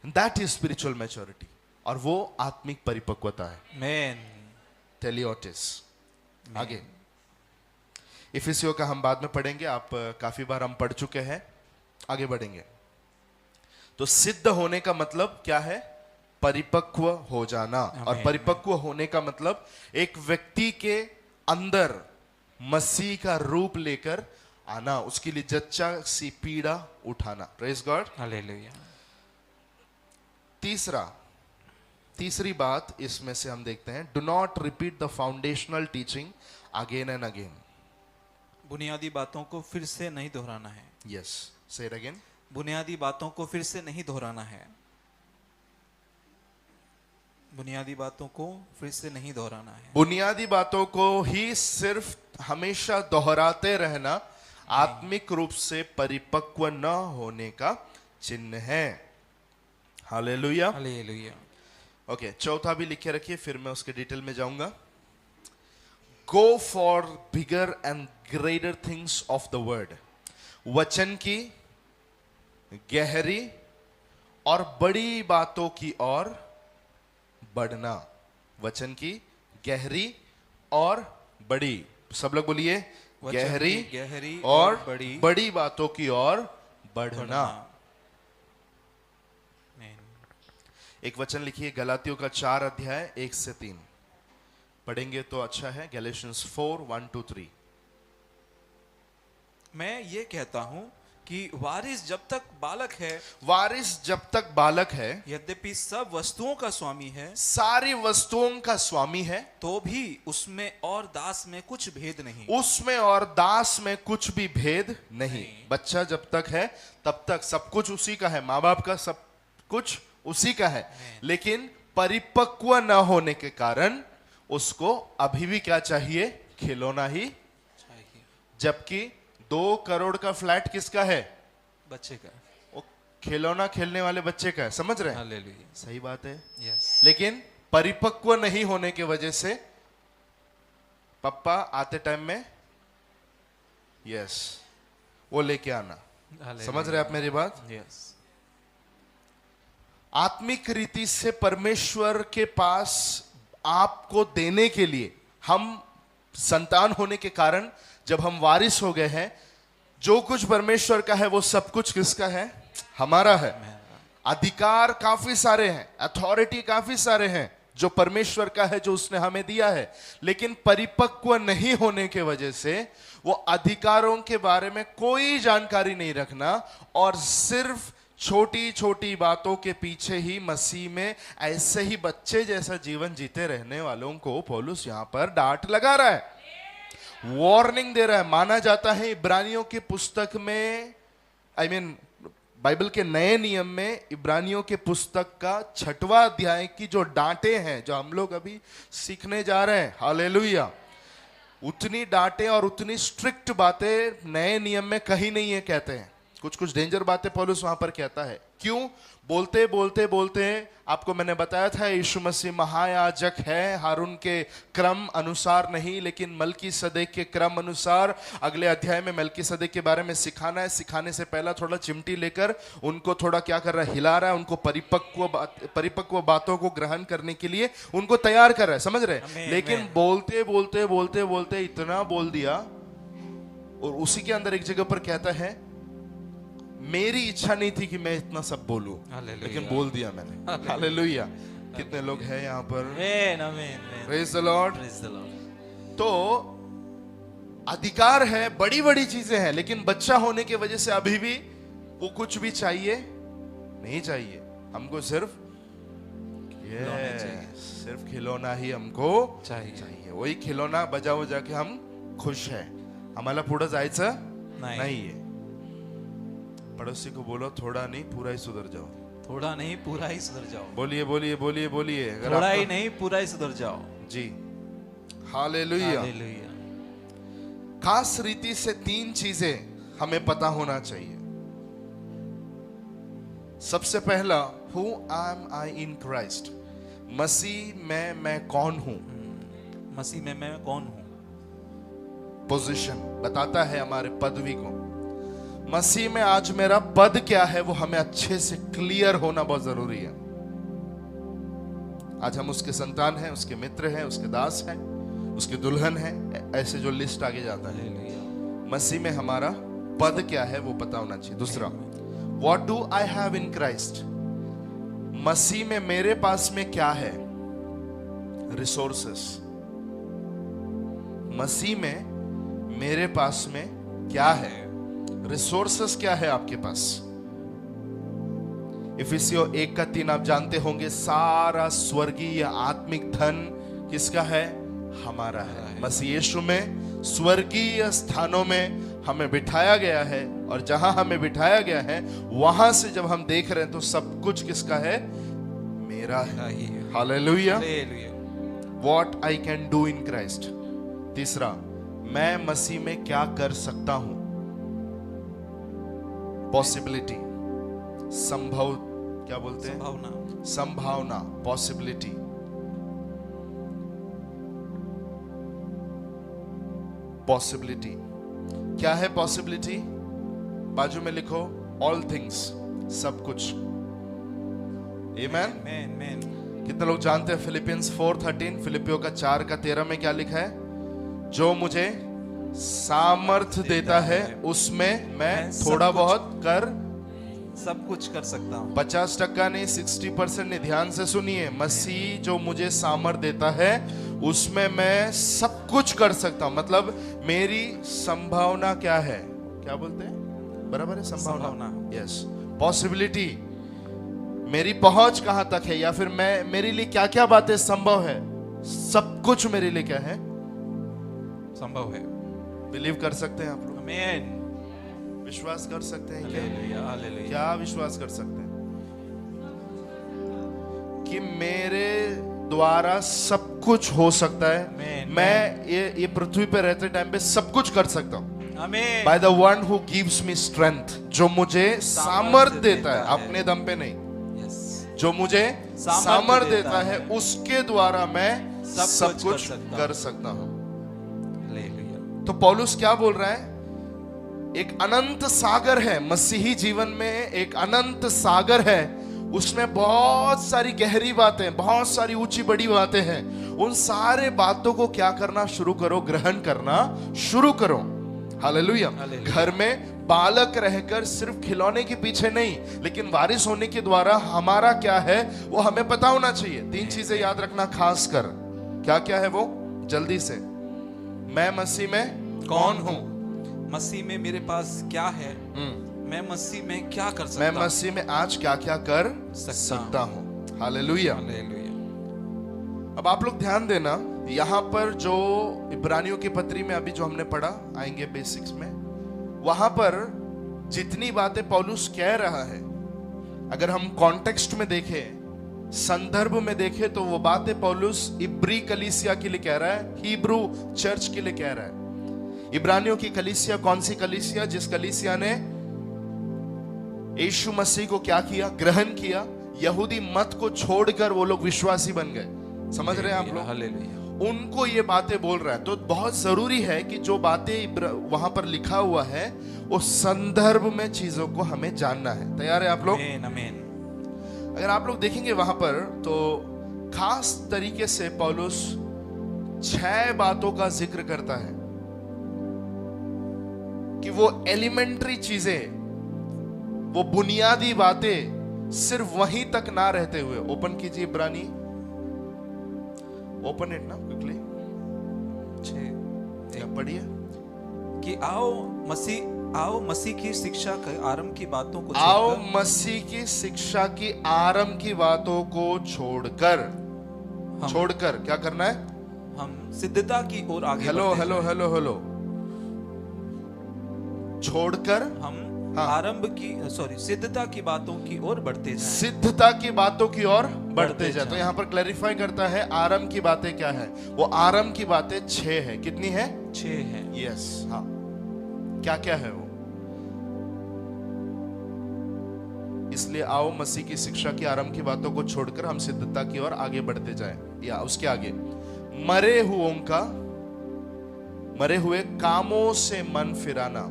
दैट इज स्पिरिचुअल मैच्योरिटी, और वो आत्मिक परिपक्वता है। टेलियोटिस। आगे इफिसियों का हम बाद में पढ़ेंगे, आप काफी बार हम पढ़ चुके हैं, आगे बढ़ेंगे। तो सिद्ध होने का मतलब क्या है? परिपक्व हो जाना। और परिपक्व होने का मतलब एक व्यक्ति के अंदर मसीह का रूप लेकर आना, उसके लिए जच्चा सी पीड़ा उठाना। Praise God, hallelujah. तीसरी बात इसमें से हम देखते हैं, do not repeat the foundational teaching again and again. बुनियादी बातों को फिर से नहीं दोहराना है। यस, से इट अगेन। बुनियादी बातों को फिर से नहीं दोहराना है। बुनियादी बातों को फिर से नहीं दोहराना है। बुनियादी बातों को ही सिर्फ हमेशा दोहराते रहना आत्मिक रूप से परिपक्व न होने का चिन्ह है। Hallelujah, hallelujah. ओके, चौथा भी लिखे रखिए, फिर मैं उसके डिटेल में जाऊंगा। Go for bigger and greater things of the word. वचन की गहरी और बड़ी बातों की ओर बढ़ना। वचन की गहरी और बड़ी, सब लोग बोलिए, गहरी और बड़ी बातों की ओर बढ़ना। एक वचन लिखिए, गलातियों का 4 अध्याय 1 से 3 पढ़ेंगे तो अच्छा है। गैलेशियंस 4 1 2 3। मैं ये कहता हूं कि वारिस जब तक बालक है, वारिस जब तक बालक है, यद्यपि सब वस्तुओं का स्वामी है, सारी वस्तुओं का स्वामी है, तो भी उसमें और दास में कुछ भेद नहीं। उसमें और दास में कुछ भी भेद नहीं। बच्चा जब तक है तब तक सब कुछ उसी का है, माँ बाप का सब कुछ उसी का है, लेकिन परिपक्व न होने के कारण उसको अभी भी क्या चाहिए? खिलौना ही चाहिए। जबकि 2 करोड़ का फ्लैट किसका है? बच्चे का। वो खिलौना खेलने वाले बच्चे का है, समझ रहे हैं? हालेलुया। सही बात है। यस। लेकिन परिपक्व नहीं होने की वजह से पापा आते टाइम में यस वो लेके आना। समझ रहे आप मेरी बात? यस। आत्मिक रीति से परमेश्वर के पास आपको देने के लिए, हम संतान होने के कारण जब हम वारिस हो गए हैं, जो कुछ परमेश्वर का है वो सब कुछ किसका है? हमारा है। अधिकार काफी सारे हैं, अथॉरिटी काफी सारे हैं जो परमेश्वर का है, जो उसने हमें दिया है। लेकिन परिपक्व नहीं होने के वजह से वो अधिकारों के बारे में कोई जानकारी नहीं रखना और सिर्फ छोटी छोटी बातों के पीछे ही मसीह में ऐसे ही बच्चे जैसा जीवन जीते रहने वालों को पौलुस यहां पर डांट लगा रहा है, वार्निंग दे रहा है। माना जाता है इब्रानियों की पुस्तक में, बाइबल के नए नियम में इब्रानियों के पुस्तक का 6वां अध्याय की जो डांटे हैं, जो हम लोग अभी सीखने जा रहे हैं, हालेलुया, उतनी डांटे और उतनी स्ट्रिक्ट बातें नए नियम में कहीं नहीं है। कहते हैं कुछ कुछ डेंजर बातें पौलुस वहां पर कहता है। क्यों? बोलते बोलते बोलते आपको मैंने बताया था यीशु मसीह महायाजक है, हारून के क्रम अनुसार नहीं, लेकिन मलकी सदेक के क्रम अनुसार। अगले अध्याय में मलकी सदेक के बारे में सिखाना है। सिखाने से पहला थोड़ा चिमटी लेकर उनको थोड़ा क्या कर रहा है? हिला रहा है, उनको परिपक्व बातों को ग्रहण करने के लिए उनको तैयार कर रहा है। समझ रहे? लेकिन बोलते बोलते बोलते बोलते इतना बोल दिया, और उसी के अंदर एक जगह पर कहता है मेरी इच्छा नहीं थी कि मैं इतना सब बोलूं, हालेलुया। लेकिन बोल दिया मैंने। हालेलुया। कितने लोग हैं यहाँ पर? आमेन, आमेन। Praise the Lord. Praise the Lord. तो अधिकार है, बड़ी बड़ी चीजें हैं, लेकिन बच्चा होने की वजह से अभी भी वो कुछ भी चाहिए नहीं चाहिए हमको, सिर्फ खिलौने चाहिए। सिर्फ खिलौना ही हमको चाहिए। वही खिलौना बजा बजा के हम खुश है, आम्हाला पुढे जायचं नहीं। नाहीये। पड़ोसी को बोलो थोड़ा नहीं पूरा ही सुधर जाओ। थोड़ा नहीं पूरा ही सुधर जाओ। बोलिए बोलिए बोलिए बोलिए। अगर थोड़ा आपको- ही नहीं पूरा ही सुधर जाओ। जी, हालेलुया। हालेलुया। खास रीति से 3 चीजें हमें पता होना चाहिए। सबसे पहला, who am I in Christ, मसीह में मैं कौन हूं। मसीह में मैं कौन हूं। पोजीशन बताता है हमारे पदवी को। मसीह में आज मेरा पद क्या है वो हमें अच्छे से क्लियर होना बहुत जरूरी है। आज हम उसके संतान हैं, उसके मित्र हैं, उसके दास हैं, उसकी दुल्हन है, ऐसे जो लिस्ट आगे जाता है। हालेलुया। मसीह में हमारा पद क्या है वो पता होना चाहिए। दूसरा, what do I have in Christ, मसीह में मेरे पास में क्या है। रिसोर्सेस, मसीह में मेरे पास में क्या है। रिसोर्सेस क्या है आपके पास। इफिसियों 1:3 आप जानते होंगे, सारा स्वर्गीय आत्मिक धन किसका है, हमारा है। मसीह यीशु में स्वर्गीय स्थानों में हमें बिठाया गया है, और जहां हमें बिठाया गया है वहां से जब हम देख रहे हैं तो सब कुछ किसका है, मेरा है। Hallelujah. Hallelujah. What I can do in Christ. तीसरा, मैं मसीह में क्या कर सकता हूं। पॉसिबिलिटी, संभव, क्या बोलते हैं, संभावना। संभावना, पॉसिबिलिटी। पॉसिबिलिटी क्या है। पॉसिबिलिटी बाजू में लिखो, ऑल थिंग्स, सब कुछ। आमेन। आमेन, आमेन। कितने लोग जानते हैं फिलिपियंस 4:13, फिलिपियों का 4:13 में क्या लिखा है, जो मुझे सामर्थ्य देता है उसमें मैं थोड़ा बहुत कर, सब कुछ कर सकता हूँ। 50% नहीं, 60% नहीं। ध्यान से सुनिए, मसीह जो मुझे सामर्थ्य देता है उसमें मैं सब कुछ कर सकता हूं। मतलब मेरी संभावना क्या है, क्या बोलते हैं, बराबर है, संभावना। यस, पॉसिबिलिटी, मेरी पहुंच कहां तक है, या फिर मैं, मेरे लिए क्या क्या बातें संभव है। सब कुछ मेरे लिए क्या है, संभव है। बिलीव कर सकते हैं आप लोग, आमेन। विश्वास कर सकते हैं क्या? हालेलुया। हालेलुया। क्या विश्वास कर सकते हैं कि मेरे द्वारा सब कुछ हो सकता है। Amen. मैं ये पृथ्वी पे रहते टाइम पे सब कुछ कर सकता हूँ। आमेन। By the one who gives me strength, जो मुझे सामर्थ देता है, अपने दम पे नहीं, यस, जो मुझे सामर्थ सामर्थ देता देता है, है, उसके द्वारा मैं सब सब कुछ कुछ कर कर सकता हूँ। हालेलुया। तो पौलुस क्या बोल रहा है, एक अनंत सागर है मसीही जीवन में, एक अनंत सागर है, उसमें बहुत सारी गहरी बातें, बहुत सारी ऊंची बड़ी बातें हैं। उन सारे बातों को क्या करना शुरू करो, ग्रहण करना शुरू करो। हालेलुया। हालेलुया। घर में बालक रहकर सिर्फ खिलौने के पीछे नहीं, लेकिन वारिस होने के द्वारा हमारा क्या है वो हमें पता होना चाहिए। 3 चीजें याद रखना खास कर, क्या क्या है वो, जल्दी से। मैं मसीह में कौन हूं, मसीह में मेरे पास क्या है, मैं मसीह में क्या कर सकता मैं हूं। मसीह में आज क्या क्या कर सकता हूं। हालेलुया। हालेलुया। अब आप लोग ध्यान देना, यहां पर जो इब्रानियों की पत्री में अभी जो हमने पढ़ा, आएंगे बेसिक्स में, वहां पर जितनी बातें पौलुस कह रहा है, अगर हम कॉन्टेक्स्ट में देखें, संदर्भ में देखें, तो वो बातें पौलुस इब्री कलीसिया के लिए कह रहा है, हिब्रू चर्च के लिए कह रहा है। इब्रानियों की कलीसिया कौन सी कलीसिया, जिस कलीसिया ने यीशु मसीह को क्या किया, ग्रहण किया। यहूदी मत को छोड़कर वो लोग विश्वासी बन गए। समझ रहे हैं आप लोग? हालेलुया। उनको ये बातें बोल रहा है, तो बहुत जरूरी है कि जो बातें वहां पर लिखा हुआ है उस संदर्भ में चीजों को हमें जानना है। तैयार है आप लोग? आमेन, आमेन। अगर आप लोग देखेंगे वहां पर, तो खास तरीके से पौलुस 6 बातों का जिक्र करता है कि वो एलिमेंट्री चीजें वो बुनियादी बातें सिर्फ वहीं तक ना रहते हुए, ओपन कीजिए इब्रानी, ओपन इट ना क्विकली, 6 पढ़िए कि आओ मसीह की शिक्षा के आरंभ की बातों को आओ छोड़कर मसीह की शिक्षा की आरंभ की बातों को छोड़कर क्या करना है? हम सिद्धता की ओर आगे हेलो बढ़ते हेलो जाएं। हेलो हेलो, छोड़कर हम हाँ। आरंभ की सिद्धता की बातों की ओर बढ़ते जाएं। सिद्धता की बातों की ओर बढ़ते बढ़ते जाए। तो जाएं। यहाँ पर क्लैरिफाई करता है आरंभ की बातें क्या है। वो आरंभ की बातें 6 है। कितनी है? 6 है। यस, हाँ। क्या क्या है वो? इसलिए आओ मसीह की शिक्षा की आरंभ की बातों को छोड़कर हम सिद्धता की ओर आगे बढ़ते जाएं। या उसके आगे मरे हुए कामों से मन फिराना,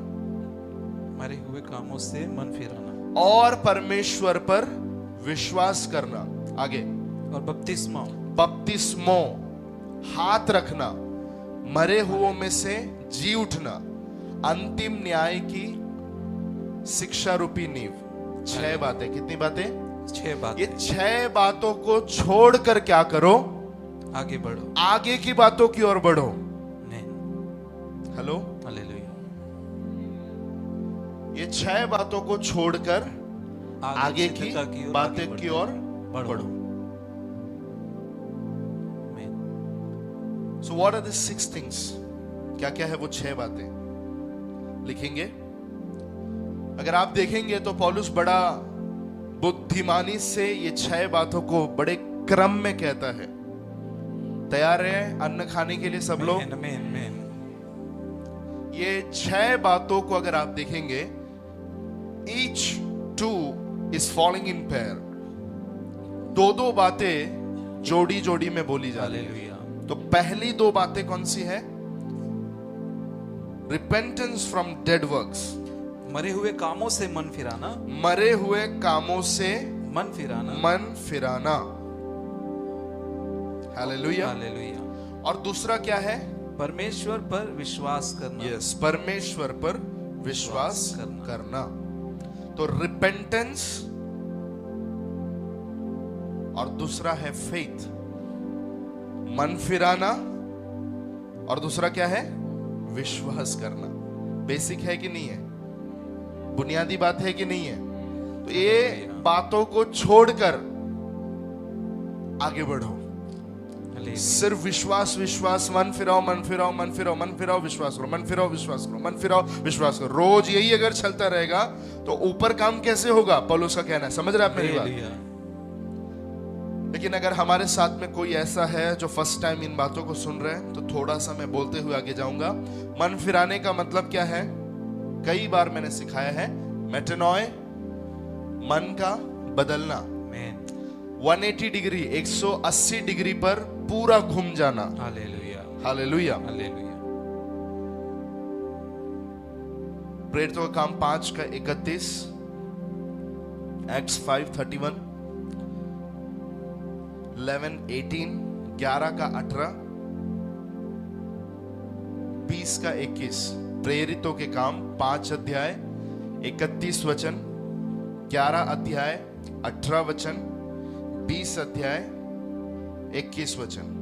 मरे हुए कामों से मन फिराना और परमेश्वर पर विश्वास करना। आगे और बपतिस्मो हाथ रखना, मरे हुओं में से जी उठना, अंतिम न्याय की शिक्षा रूपी नींव। 6 बातें। कितनी बातें? 6 बात। ये 6 बातों को छोड़कर क्या करो? आगे बढ़ो, आगे की बातों की ओर बढ़ो। नहीं। Hello, hallelujah. ये 6 बातों को छोड़कर आगे की सिद्धता ओर बातें आगे की ओर बढ़ो। बढ़ो। आमीन। So what are the 6 things? क्या क्या है वो 6 बातें? लिखेंगे। अगर आप देखेंगे तो पौलुस बड़ा बुद्धिमानी से ये 6 बातों को बड़े क्रम में कहता है। तैयार है अन्न खाने के लिए सब लोग? आमीन। ये 6 बातों को अगर आप देखेंगे, each two is falling in pair। 2-2 बातें जोड़ी जोड़ी में बोली जा रही है। हालेलुया। तो पहली 2 बातें कौन सी है? रिपेंटेंस फ्रॉम डेड वर्क्स, मरे हुए कामों से मन फिराना, मरे हुए कामों से मन फिराना, मन फिराना। हालेलुया। हालेलुया। और दूसरा क्या है? परमेश्वर पर विश्वास करना। यस, परमेश्वर पर विश्वास करना। तो रिपेंटेंस और दूसरा है फेथ, मन फिराना, और दूसरा क्या है? विश्वास करना। बेसिक है कि नहीं है? बुनियादी बात है कि नहीं है? तो ये बातों को छोड़कर आगे बढ़ो। सिर्फ विश्वास विश्वास, मन फिराओ मन फिराओ मन फिराओ मन फिराओ, विश्वास करो, मन फिराओ विश्वास करो, मन फिराओ विश्वास करो। रोज यही अगर चलता रहेगा तो ऊपर काम कैसे होगा? पौलुस का कहना है। समझ रहे आप मेरी बात? लेकिन अगर हमारे साथ में कोई ऐसा है जो फर्स्ट टाइम इन बातों को सुन रहे हैं, तो थोड़ा सा मैं बोलते हुए आगे जाऊंगा। मन फिराने का मतलब क्या है? कई बार मैंने सिखाया है, मेटेनॉय, मन का बदलना, 180 डिग्री 180 डिग्री पर पूरा घूम जाना। हालेलुया। हालेलुया। हालेलुया। प्रेरितों का काम 5 का 31, एक्ट्स 5:31, 11:18, 11 का 18, 20 का 21। प्रेरितों के काम 5 अध्याय 31 वचन, 11 अध्याय 18 वचन, 20 अध्याय 21 वचन।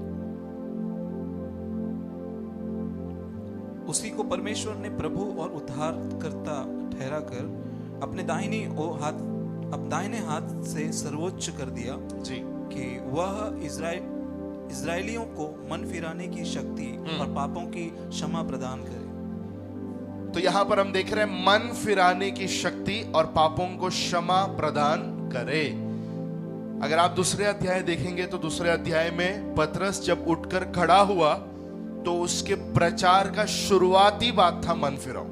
उसी को परमेश्वर ने प्रभु और उद्धारकर्ता ठहराकर अपने दाहिने हाथ से सर्वोच्च कर दिया जी, कि वह इजरायलियों को मन फिराने की शक्ति और पापों की क्षमा प्रदान करे। तो यहां पर हम देख रहे हैं मन फिराने की शक्ति और पापों को क्षमा प्रदान करे। अगर आप दूसरे अध्याय देखेंगे तो दूसरे अध्याय में पतरस जब उठकर खड़ा हुआ तो उसके प्रचार का शुरुआती बात था मन फिराओ।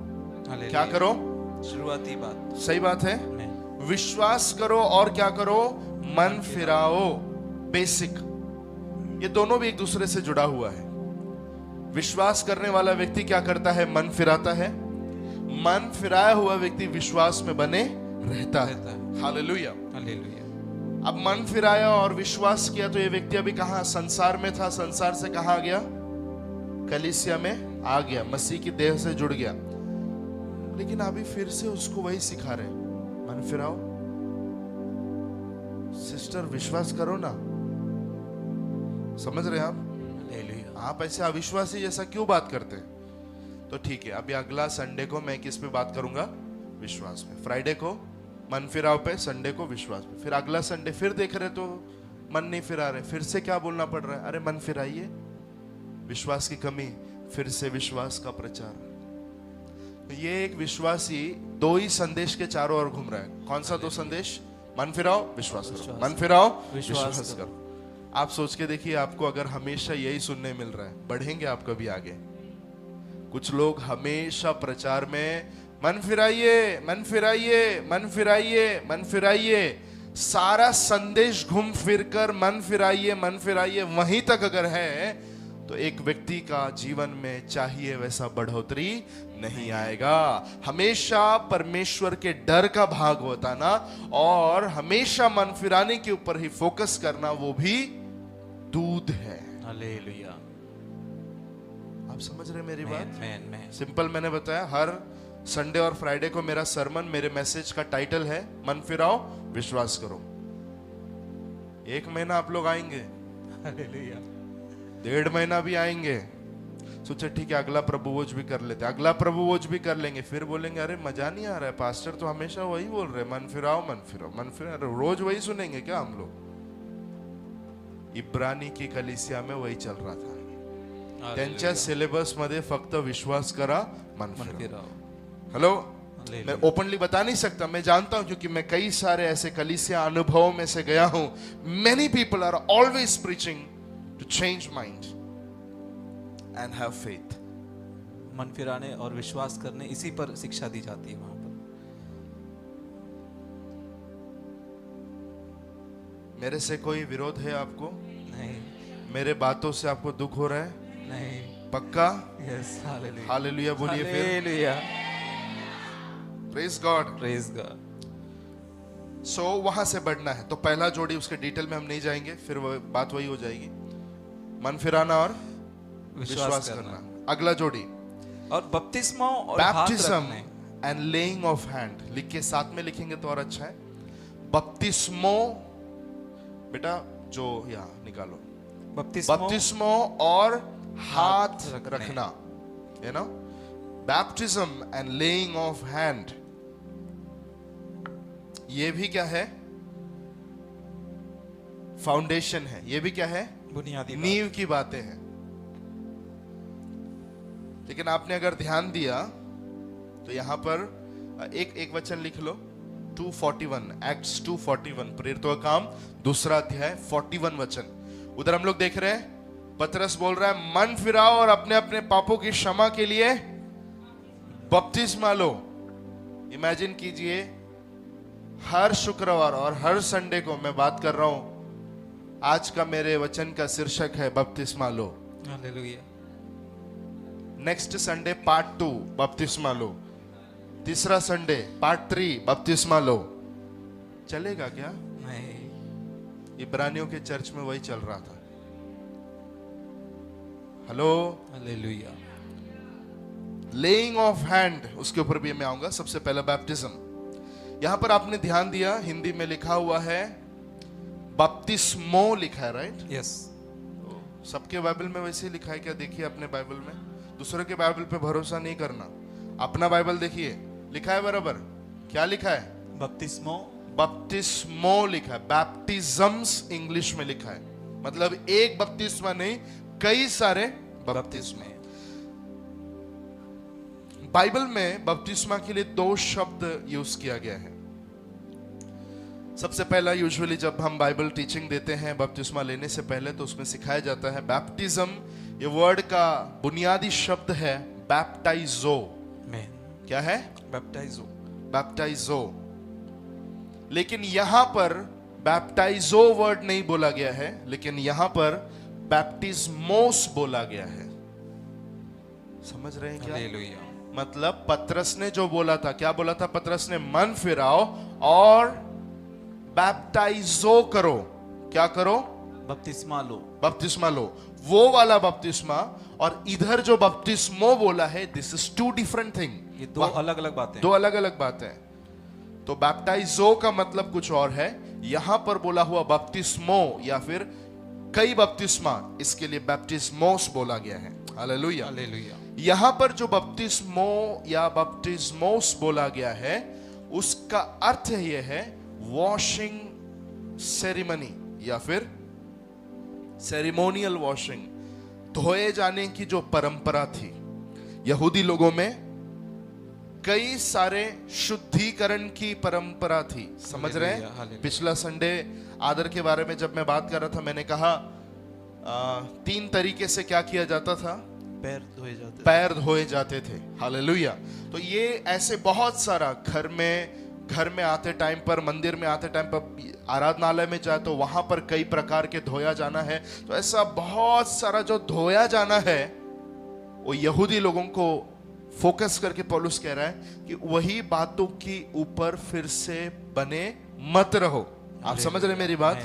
क्या करो? शुरुआती बात। सही बात है। विश्वास करो और क्या करो? मन फिराओ। बेसिक, ये दोनों भी एक दूसरे से जुड़ा हुआ है। विश्वास करने वाला व्यक्ति क्या करता है? मन फिराता है। मन फिराया हुआ व्यक्ति विश्वास में बने रहता है। हालेलुया। हालेलुया। अब मन फिराया और विश्वास किया तो ये व्यक्ति अभी कहां? संसार में था। संसार से कहां आ गया? कलीसिया में आ गया, मसीह की देह से जुड़ गया। लेकिन अभी फिर से उसको वही सिखा रहे, मन फिराओ। सिस्टर विश्वास करो ना, समझ रहे हैं आप? हालेलुया। आप ऐसे अविश्वासी जैसा क्यों बात करते हैं? तो ठीक है, अभी अगला संडे को मैं किस पे बात करूंगा? विश्वास पे। फ्राइडे को मन फिराओ पे, संडे को विश्वास पे। फिर अगला संडे फिर देख रहे तो मन नहीं फिरा रहे, फिर से क्या बोलना पड़ रहा है? अरे मन फिराइए, विश्वास की कमी, फिर से विश्वास का प्रचार। ये एक विश्वासी दो ही संदेश के चारों ओर घूम रहा है। कौन सा दो संदेश? मन फिराओ, विश्वास करो, मन फिराओ, विश्वास करो। आप सोच के देखिए, आपको अगर हमेशा यही सुनने मिल रहा है, बढ़ेंगे आप कभी आगे? कुछ लोग हमेशा प्रचार में मन फिराइए, मन फिराइए, मन फिराइए, मन फिराइए, सारा संदेश घूम फिर कर मन फिराइए, मन फिराइए वहीं तक अगर है तो एक व्यक्ति का जीवन में चाहिए वैसा बढ़ोतरी नहीं आएगा। हमेशा परमेश्वर के डर का भाग होता ना, और हमेशा मन फिराने के ऊपर ही फोकस करना, वो भी दूध है। हालेलुया। आप समझ रहे मेरी बात? मैन सिंपल मैंने बताया, हर संडे और फ्राइडे को मेरा सरमन, मेरे मैसेज का टाइटल है मन फिराओ, विश्वास करो। 1 महीना आप लोग आएंगे, हालेलुया। 1.5 महीना भी आएंगे, सोचे ठीक है अगला प्रभुवोज भी कर लेते, अगला प्रभुवोज भी कर लेंगे, फिर बोलेंगे अरे मजा नहीं आ रहा है, पास्टर तो हमेशा वही बोल रहे मन फिराओ, मन फिराओ, मन फिराओ। रोज वही सुनेंगे क्या हम लोग? इब्रानी की कलीसिया में वही चल रहा था। त्यांच्या सिलेबस मध्ये फक्त विश्वास करा, मन फिराओ। हेलो, मैं ओपनली बता नहीं सकता, मैं जानता हूं क्योंकि मैं कई सारे ऐसे कलीसिया अनुभवों में से गया हूं। Many people are always preaching to change mind and have faith. मन फिराने और विश्वास करने, इसी पर शिक्षा दी जाती है वहां पर। मेरे से कोई विरोध है आपको? नहीं। मेरे बातों से आपको दुख हो रहा है? नहीं। पक्का? यस। हालेलुया। हालेलुया बोलिए फिर। हालेलुया। Praise God. Praise God. So वहां से बढ़ना है तो पहला जोड़ी, उसके डिटेल में हम नहीं जाएंगे, फिर वो बात वही हो जाएगी, मन फिराना और विश्वास करना। अगला जोड़ी, और बपतिस्मा और हाथ बैप्टिज्म रखने। And laying of hand. लिख के साथ में लिखेंगे तो और अच्छा है। बपतिस्मो, बेटा जो यहाँ निकालो, बपतिस्मो और हाथ रखना, you know, baptism and laying of hand. ये भी क्या है? फाउंडेशन है। ये भी क्या है? बुनियादी नींव की बातें हैं। लेकिन आपने अगर ध्यान दिया तो यहां पर एक वचन लिख लो, 241, एक्ट्स 241, प्रेरितों का काम 2 अध्याय 41 वचन। उधर हम लोग देख रहे हैं पतरस बोल रहा है मन फिराओ और अपने अपने पापों की क्षमा के लिए बपतिस्मा लो। इमेजिन कीजिए, हर शुक्रवार और हर संडे को मैं बात कर रहा हूं, आज का मेरे वचन का शीर्षक है बपतिस्मा लो। हालेलुया। नेक्स्ट संडे पार्ट 2 बपतिस्मा लो, तीसरा संडे पार्ट 3 बपतिस्मा लो। चलेगा क्या? नहीं। इब्रानियों के चर्च में वही चल रहा था। Hello, hallelujah. Laying of hand, उसके ऊपर भी मैं आऊंगा। सबसे पहला बैप्टिज्म। यहां पर आपने ध्यान दिया, हिंदी में लिखा हुआ है बपतिस्मो लिखा है, राइट? यस। सबके बाइबल में वैसे ही लिखा है क्या? देखिए अपने बाइबल में, दूसरे के बाइबल पे भरोसा नहीं करना, अपना बाइबल देखिए, लिखा है बराबर। क्या लिखा है? बपतिस्मो। बपतिस्मो लिखा है। बैप्टिज्म्स इंग्लिश में लिखा है, मतलब एक बपतिस्मा नहीं, कई सारे बपतिस्मे। बाइबल में बपतिस्मा के लिए 2 शब्द यूज किया गया है। सबसे पहला, यूजुअली जब हम बाइबल टीचिंग देते हैं बपतिस्मा लेने से पहले, तो उसमें सिखाया जाता है बैप्टिज्म, ये वर्ड का बुनियादी शब्द है बैप्टाइजो। क्या है? बैप्टाइजो। बैप्टाइजो। लेकिन यहां पर बैप्टाइजो वर्ड नहीं बोला गया है, लेकिन यहां पर बैप्टिस्मोस बोला गया है। समझ रहे हैं क्या? हालेलुया। मतलब पतरस ने जो बोला था, क्या बोला था पतरस ने? मन फिराओ और बैप्टाइजो करो। क्या करो? बपतिस्मा लो। बपतिस्मा लो, वो वाला बपतिस्मा। और इधर जो बपतिस्मो बोला है, दिस इज 2 डिफरेंट थिंग। ये 2 अलग अलग बातें। 2 अलग अलग बातें। तो बैप्टाइजो का मतलब कुछ और है, यहां पर बोला हुआ बपतिस्मो या फिर कई बपतिस्मा, इसके लिए बैप्टिस्मोस बोला गया है। हालेलुया। हालेलुया। यहां पर जो बपतिस्मो या बपतिस्मोस बोला गया है उसका अर्थ यह है वॉशिंग सेरेमनी या फिर सेरेमोनियल वॉशिंग, धोए जाने की जो परंपरा थी यहूदी लोगों में। कई सारे शुद्धिकरण की परंपरा थी, समझ रहे हैं। हालेलुया। पिछला संडे आदर के बारे में जब मैं बात कर रहा था, मैंने कहा 3 तरीके से क्या किया जाता था, पैर धोए जाते थे। हालेलुया। तो ये ऐसे बहुत सारा घर में आते टाइम पर, मंदिर में आते टाइम पर, आराधनालय में जाए तो वहां पर कई प्रकार के धोया जाना है। तो ऐसा बहुत सारा जो धोया जाना है वो यहूदी लोगों को फोकस करके पौलुस कह रहा है कि वही बातों की ऊपर फिर से बने मत रहो। आप समझ रहे मेरी बात?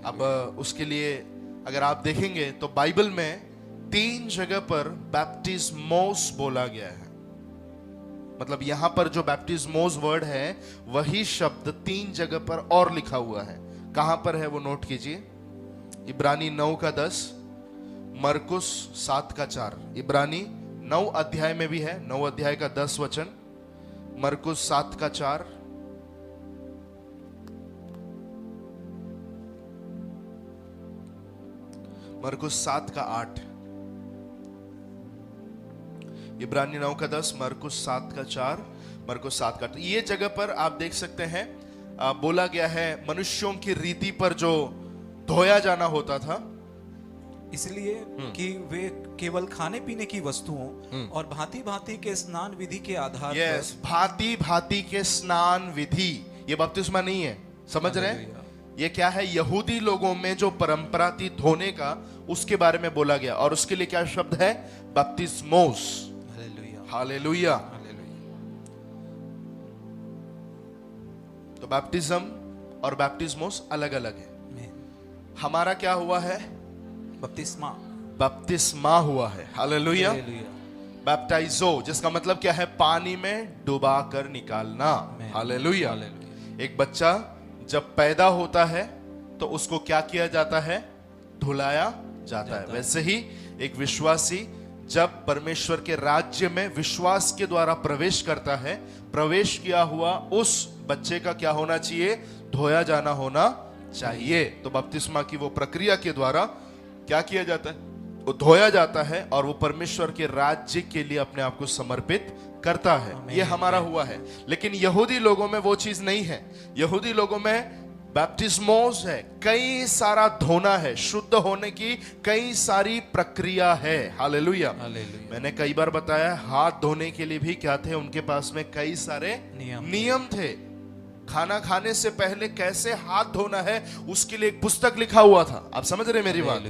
अब उसके लिए अगर आप देखेंगे तो बाइबल में 3 जगह पर बैप्टिस्मोस बोला गया है। मतलब यहां पर जो बैप्टिस्मोस वर्ड है वही शब्द 3 जगह पर और लिखा हुआ है। कहां पर है वो नोट कीजिए। इब्रानी 9:10, मरकुस 7:4। इब्रानी 9 अध्याय में भी है, 9 अध्याय का 10 वचन, मरकुस 7:4, मरकुस 7:8, इब्रानी 9:10, मरकुस 7:4, मरकुस 7:8। ये जगह पर आप देख सकते हैं बोला गया है मनुष्यों की रीति पर जो धोया जाना होता था, इसलिए कि वे केवल खाने पीने की वस्तुओं और भांति भांति के स्नान विधि के आधार पर, भांति भांति के स्नान विधि, ये बपतिस्मा नहीं है, समझ रहे हैं? ये क्या है? यहूदी लोगों में जो परंपरा थी धोने का, उसके बारे में बोला गया। और उसके लिए क्या शब्द है? बपतिस्मोस। हालेलुया। तो बैप्टिज्म और बैप्टिस्मोस अलग अलग है। हमारा क्या हुआ है? बपतिस्मा हुआ है। हालेलुया। बैप्टाइजो जिसका मतलब क्या है? पानी में डुबा कर निकालना। हालेलुया। एक बच्चा जब पैदा होता है तो उसको क्या किया जाता है? धुलाया जाता है। वैसे ही एक विश्वासी जब परमेश्वर के राज्य में विश्वास के द्वारा प्रवेश करता है, प्रवेश किया हुआ उस बच्चे का क्या होना चाहिए? धोया जाना होना चाहिए। तो बपतिस्मा की वो प्रक्रिया के द्वारा क्या किया जाता है? वो धोया जाता है और वो परमेश्वर के राज्य के लिए अपने आप को समर्पित करता है। ये हमारा हुआ है। लेकिन यहूदी लोगों में वो चीज नहीं है। यहूदी लोगों में बैप्टिस्मोस है, कई सारा धोना है, शुद्ध होने की कई सारी प्रक्रिया है। हालेलुया। मैंने कई बार बताया, हाथ धोने के लिए भी क्या थे उनके पास में? कई सारे नियम थे। खाना खाने से पहले कैसे हाथ धोना है उसके लिए एक पुस्तक लिखा हुआ था। आप समझ रहे मेरी बात?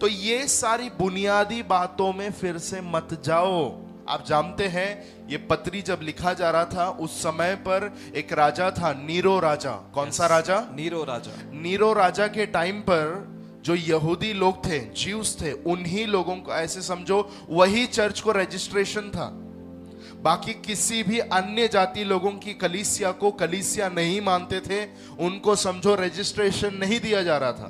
तो ये सारी बुनियादी बातों में फिर से मत जाओ। आप जानते हैं ये पत्री जब लिखा जा रहा था उस समय पर एक राजा था, नीरो राजा। कौन सा राजा? नीरो राजा। नीरो राजा के टाइम पर जो यहूदी लोग थे, ज्यूस थे, उन्हीं लोगों को ऐसे समझो वही चर्च को रजिस्ट्रेशन था। बाकी किसी भी अन्य जाति लोगों की कलीसिया को कलीसिया नहीं मानते थे, उनको समझो रजिस्ट्रेशन नहीं दिया जा रहा था।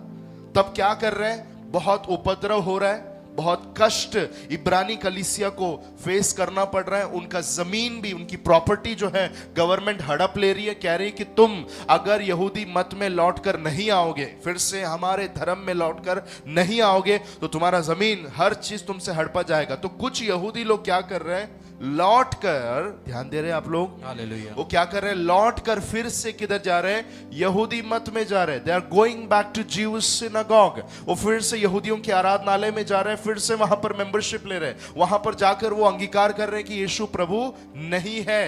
तब क्या कर रहे हैं? बहुत उपद्रव हो रहा है, बहुत कष्ट इब्रानी कलीसिया को फेस करना पड़ रहा है। उनका जमीन भी, उनकी प्रॉपर्टी जो है गवर्नमेंट हड़प ले रही है, कह रही है कि तुम अगर यहूदी मत में लौटकर नहीं आओगे, फिर से हमारे धर्म में लौटकर नहीं आओगे तो तुम्हारा जमीन, हर चीज तुमसे हड़पा जाएगा। तो कुछ यहूदी लोग क्या कर रहे हैं? लौट कर, ध्यान दे रहे हैं आप लोग? हालेलुया। वो क्या कर रहे हैं? लौट कर फिर से किधर जा रहे हैं? यहूदी मत में जा रहे हैं। They are going back to Jews synagogue. वो फिर से यहूदियों के आराधनालय में जा रहे हैं, फिर से वहां पर मेंबरशिप ले रहे हैं। वहां पर जाकर वो अंगीकार कर रहे हैं कि यीशु प्रभु नहीं है।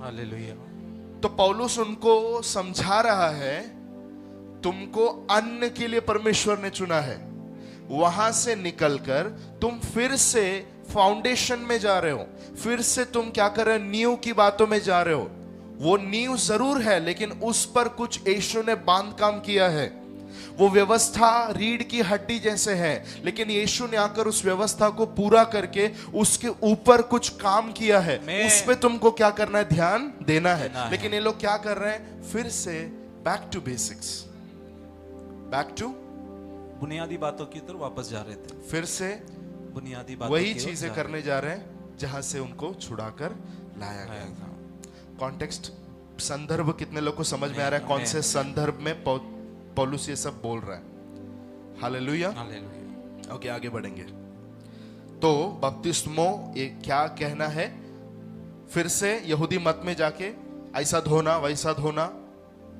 हालेलुया। तो पौलुस उनको समझा रहा है, तुमको अन्न के लिए परमेश्वर ने चुना है। वहां से निकलकर तुम फिर से फाउंडेशन में जा रहे हो, फिर से तुम क्या कर रहे हो? नींव की बातों में जा रहे हो। वो नींव जरूर है लेकिन उस पर कुछ यीशु ने बांध काम किया है। वो व्यवस्था रीढ़ की हड्डी जैसे है, लेकिन यीशु ने आकर उस व्यवस्था को पूरा करके उसके ऊपर कुछ काम किया है। उस पे तुमको क्या करना है? ध्यान देना है। लेकिन ये लोग क्या कर रहे हैं? फिर से back to basics, back to बुनियादी बातों की तरफ वापस जा रहे थे। फिर से बुनियादी बातों वही की ओर चीजें जा करने जा रहे हैं जहां से उनको छुड़ाकर लाया गया था। कॉन्टेक्स्ट, संदर्भ कितने लोग को समझ में आ रहा है? कौन से संदर्भ में पौलुस ये सब बोल रहा है? हालेलुया। हालेलुया। ओके, आगे बढ़ेंगे। तो बपतिस्मो ये क्या कहना है? फिर से यहूदी मत में जाके ऐसा धोना वैसा धोना,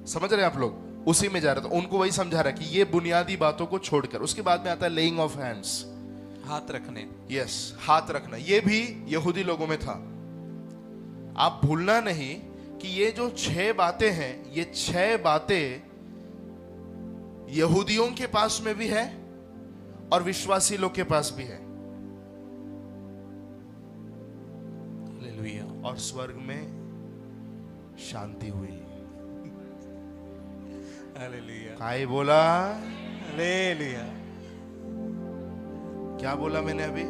समझ रहे हैं आप लोग? उसी में जा रहे। तो उनको वही समझा रहा है कि ये बुनियादी बातों को छोड़कर, उसके बाद में आता है लेइंग ऑफ हैंड्स, हाथ रखने। यस, हाथ रखना। ये भी यहूदी लोगों में था। आप भूलना नहीं कि ये जो 6 बातें हैं, ये 6 बातें यहूदियों के पास में भी है और विश्वासी लोग के पास भी है। हालेलुया। और स्वर्ग में शांति हुई। हालेलुया। काय बोला? हालेलुया। क्या बोला मैंने अभी?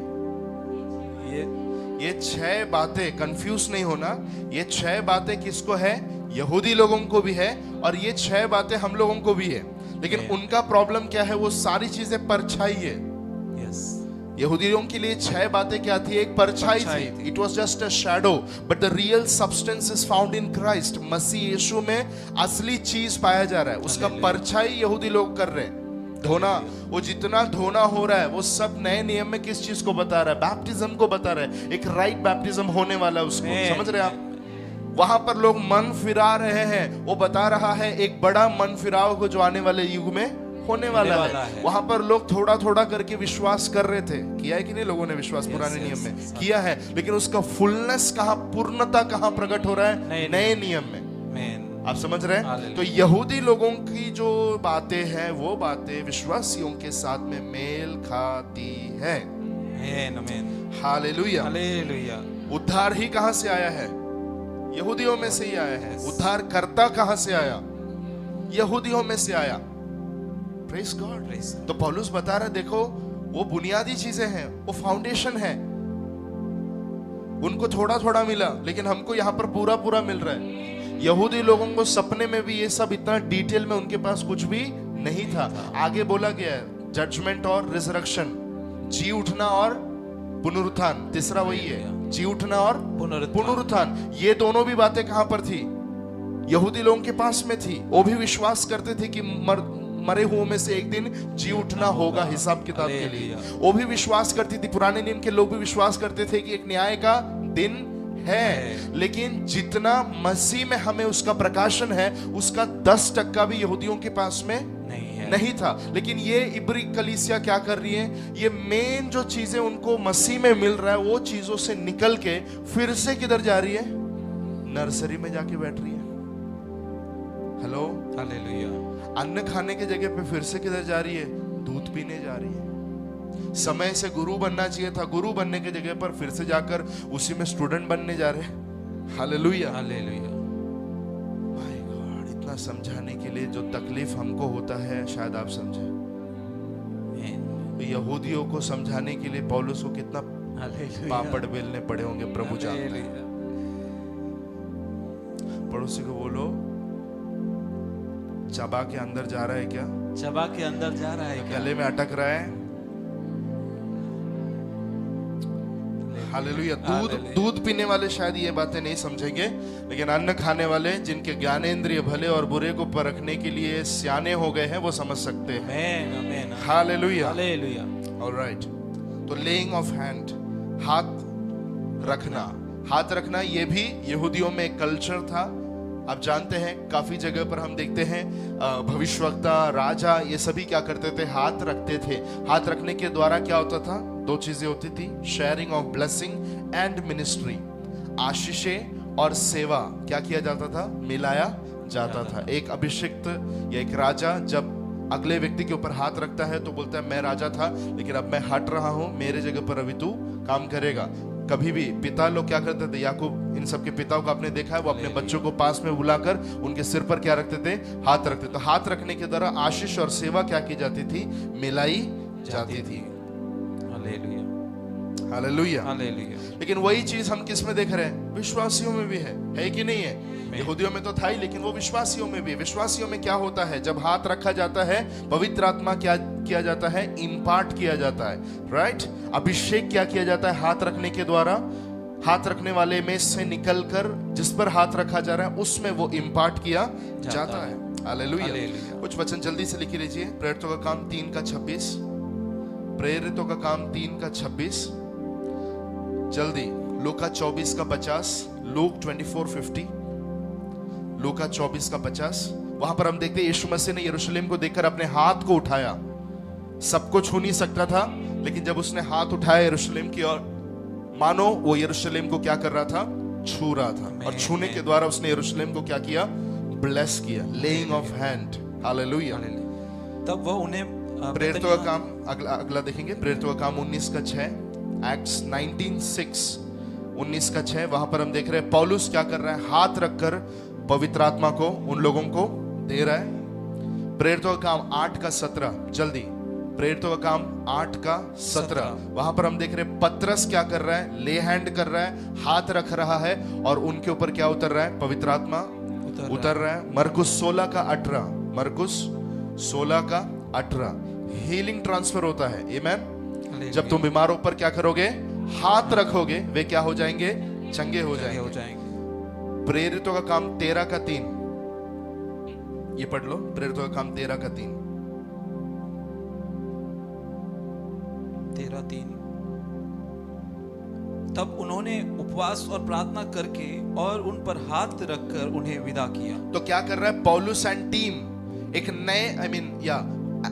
ये 6 बातें, कंफ्यूज नहीं होना। ये 6 बातें किसको है? यहूदी लोगों को भी है और ये 6 बातें हम लोगों को भी है। लेकिन उनका प्रॉब्लम क्या है? वो सारी चीजें परछाई है। यस। यहूदियों के लिए 6 बातें क्या थी? एक परछाई थी। It was just a shadow, but the real substance is found in Christ. मसीह यीशु में असली चीज पाया जा रहा है। उसका परछाई यहूदी लोग कर रहे हैं। धोना, वो जितना धोना हो रहा है वो सब नए नियम में किस चीज को बता रहा है? बैप्टिज्म को बता रहा है। एक राइट बैप्टिज्म होने वाला है उसको, समझ रहे हैं आप? वहां पर लोग मन फिरा रहे हैं, वो बता रहा है एक बड़ा मन फिराव को जो आने वाले युग में होने वाला है। वहां पर लोग थोड़ा थोड़ा करके विश्वास कर रहे थे। किया है कि नहीं लोगों ने विश्वास? पुराने नियम में किया है, लेकिन उसका फुलनेस कहां, पूर्णता कहां प्रकट हो रहा है? नए नियम में। आप समझ रहे हैं? तो यहूदी लोगों की जो बातें हैं वो बातें विश्वासियों के साथ में मेल खाती है। हालेलुया। हालेलुया। उद्धार ही कहां से आया है? यहूदियों में से ही आया है। उद्धार करता कहां से आया? यहूदियों में से आया। Praise God. तो पौलुस बता रहा है, देखो वो बुनियादी चीजें हैं, वो फाउंडेशन है। उनको थोड़ा थोड़ा मिला, लेकिन हमको यहां पर पूरा पूरा मिल रहा है। यहूदी लोगों को सपने में भी ये सब इतना डिटेल में उनके पास कुछ भी नहीं था। आगे बोला गया है जजमेंट और रिजरेक्शन, जी उठना और पुनरुत्थान। तीसरा वही है, जी उठना और पुनरुत्थान। ये दोनों भी बातें कहां पर थी? यहूदी लोगों के पास में थी। वो भी विश्वास करते थे कि मरे हुओं में से एक दिन जी उठना होगा हिसाब किताब के लिए। वो भी विश्वास करती थी। पुराने नियम के लोग भी विश्वास करते थे कि एक न्याय का दिन है। लेकिन जितना मसीह में हमें उसका प्रकाशन है, उसका 10% भी यहूदियों के पास में नहीं था। लेकिन ये इब्री कलीसिया क्या कर रही है? ये मेन जो चीजें उनको मसीह में मिल रहा है, वो चीजों से निकल के फिर से किधर जा रही है? नर्सरी में जाके बैठ रही है। Hello, hallelujah. अन्न खाने के जगह पे फिर से किधर जा रही है? दूध पीने जा रही है। समय से गुरु बनना चाहिए था, गुरु बनने की जगह पर फिर से जाकर उसी में स्टूडेंट बनने जा रहे हैं। हालेलुया। हालेलुया। माय गॉड, इतना समझाने के लिए जो तकलीफ हमको होता है, शायद आप समझे। यहूदियों को समझाने के लिए पौलुस को कितना पापड़ बेलने पड़े होंगे, प्रभु जानता है। पड़ोसी को बोलो, चबा के अंदर जा रहा है क्या? चबा के अंदर जा रहा है क्या? गले में अटक रहा है। हालेलुया। दूध पीने वाले शायद ये बातें नहीं समझेंगे, लेकिन अन्न खाने वाले जिनके ज्ञानेंद्रिय भले और बुरे को परखने के लिए सियाने हो गए हैं, वो समझ सकते हैं। हालेलुया। हालेलुया। ऑलराइट। तो लेइंग ऑफ हैंड, हाथ रखना। हाथ रखना ये भी यहूदियों में एक कल्चर था। आप जानते हैं काफी जगह पर हम देखते हैं भविष्यवक्ता, राजा, ये सभी क्या करते थे? हाथ रखते थे। हाथ रखने के द्वारा क्या होता था? 2 चीजें होती थी, sharing of blessing and ministry. आशीषें और सेवा क्या किया जाता था? मिलाया जाता था। एक अभिषिक्त या एक राजा जब अगले व्यक्ति के ऊपर हाथ रखता है तो बोलता है मैं राजा था, लेकिन अब मैं हट रहा हूं, मेरे जगह पर अभी तू काम करेगा। कभी भी पिता लोग क्या करते थे, याकूब इन सब के पिताओं को आपने देखा है, वो अपने बच्चों को पास में बुलाकर उनके सिर पर क्या रखते थे, हाथ रखते। तो हाथ रखने के द्वारा आशीष और सेवा क्या की जाती थी, मिलाई जाती थी। Hallelujah, hallelujah. हालेलुया। लेकिन वही चीज हम किस में देख रहे हैं, विश्वासियों में भी है कि नहीं है? यहूदियों में तो था ही, लेकिन वो विश्वासियों में भी। विश्वासियों में क्या होता है, जब हाथ रखा जाता है, पवित्र आत्मा क्या किया जाता है, इम्पार्ट किया जाता है, राइट। अभिषेक क्या किया जाता है हाथ रखने के द्वारा, हाथ रखने वाले में से निकलकर जिस पर हाथ रखा जा रहा है उसमें वो इम्पार्ट किया जाता है। हालेलुया। कुछ वचन जल्दी से लिख लीजिए। प्रेरितों का काम 3:26, प्रेरितों का काम 3:26, जल्दी। लूका 24:50, लूक 24:50, लूका 24:50। वहां पर हम देखते हैं यीशु मसीह ने यरूशलेम को देखकर अपने हाथ को उठाया। सबको छू नहीं सकता था, लेकिन जब उसने हाथ उठाया यरूशलेम की ओर, मानो वो यरूशलेम को क्या कर रहा था, छू रहा था। और छूने के द्वारा उसने यरूशलेम को क्या किया, ब्लेस किया, लेइंग ऑफ हैंड। हालेलुया। तब वह उन्हें प्रेरितों का काम अगला देखेंगे। प्रेरितों का काम 19:6, एक्ट्स 19:6, 19:6। वहां पर हम देख रहे हैं पौलुस क्या कर रहा है, हाथ रखकर पवित्र आत्मा को उन लोगों को दे रहा है। प्रेरितों का काम 8:17, जल्दी। प्रेरितों का काम 8:17। वहां पर हम देख रहे हैं पतरस क्या कर रहा है, ले हैंड कर रहा है, हाथ रख रहा है और उनके ऊपर क्या उतर रहा है, पवित्र आत्मा उतर रहा है। मरकुस 16:18, मरकुस 16:18, हीलिंग ट्रांसफर होता है। आमेन। जब तुम बीमारों पर क्या करोगे, हाथ रखोगे, वे क्या हो जाएंगे, चंगे हो जाएंगे। प्रेरितों का काम 13:3, ये पढ़ लो। प्रेरितों का काम 13:3, 13:3। तब उन्होंने उपवास और प्रार्थना करके और उन पर हाथ रखकर उन्हें विदा किया। तो क्या कर रहा है पौलुस एंड टीम, एक नए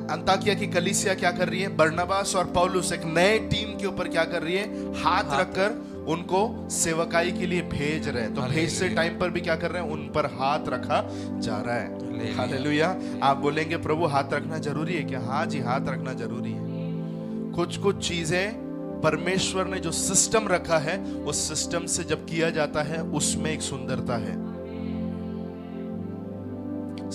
अंताकिया की कलीसिया क्या कर रही है, बरनबास और पौलुस एक नए टीम के ऊपर क्या कर रही है, हाथ रखकर उनको सेवकाई के लिए भेज रहे हैं। तो भेजते टाइम पर भी क्या कर रहे हैं, उन पर हाथ रखा जा रहा है। हालेलुया। आप बोलेंगे प्रभु हाथ रखना जरूरी है क्या? हाँ जी, हाथ रखना जरूरी है। कुछ चीजें परमेश्वर ने जो सिस्टम रखा है, उस सिस्टम से जब किया जाता है उसमें एक सुंदरता है।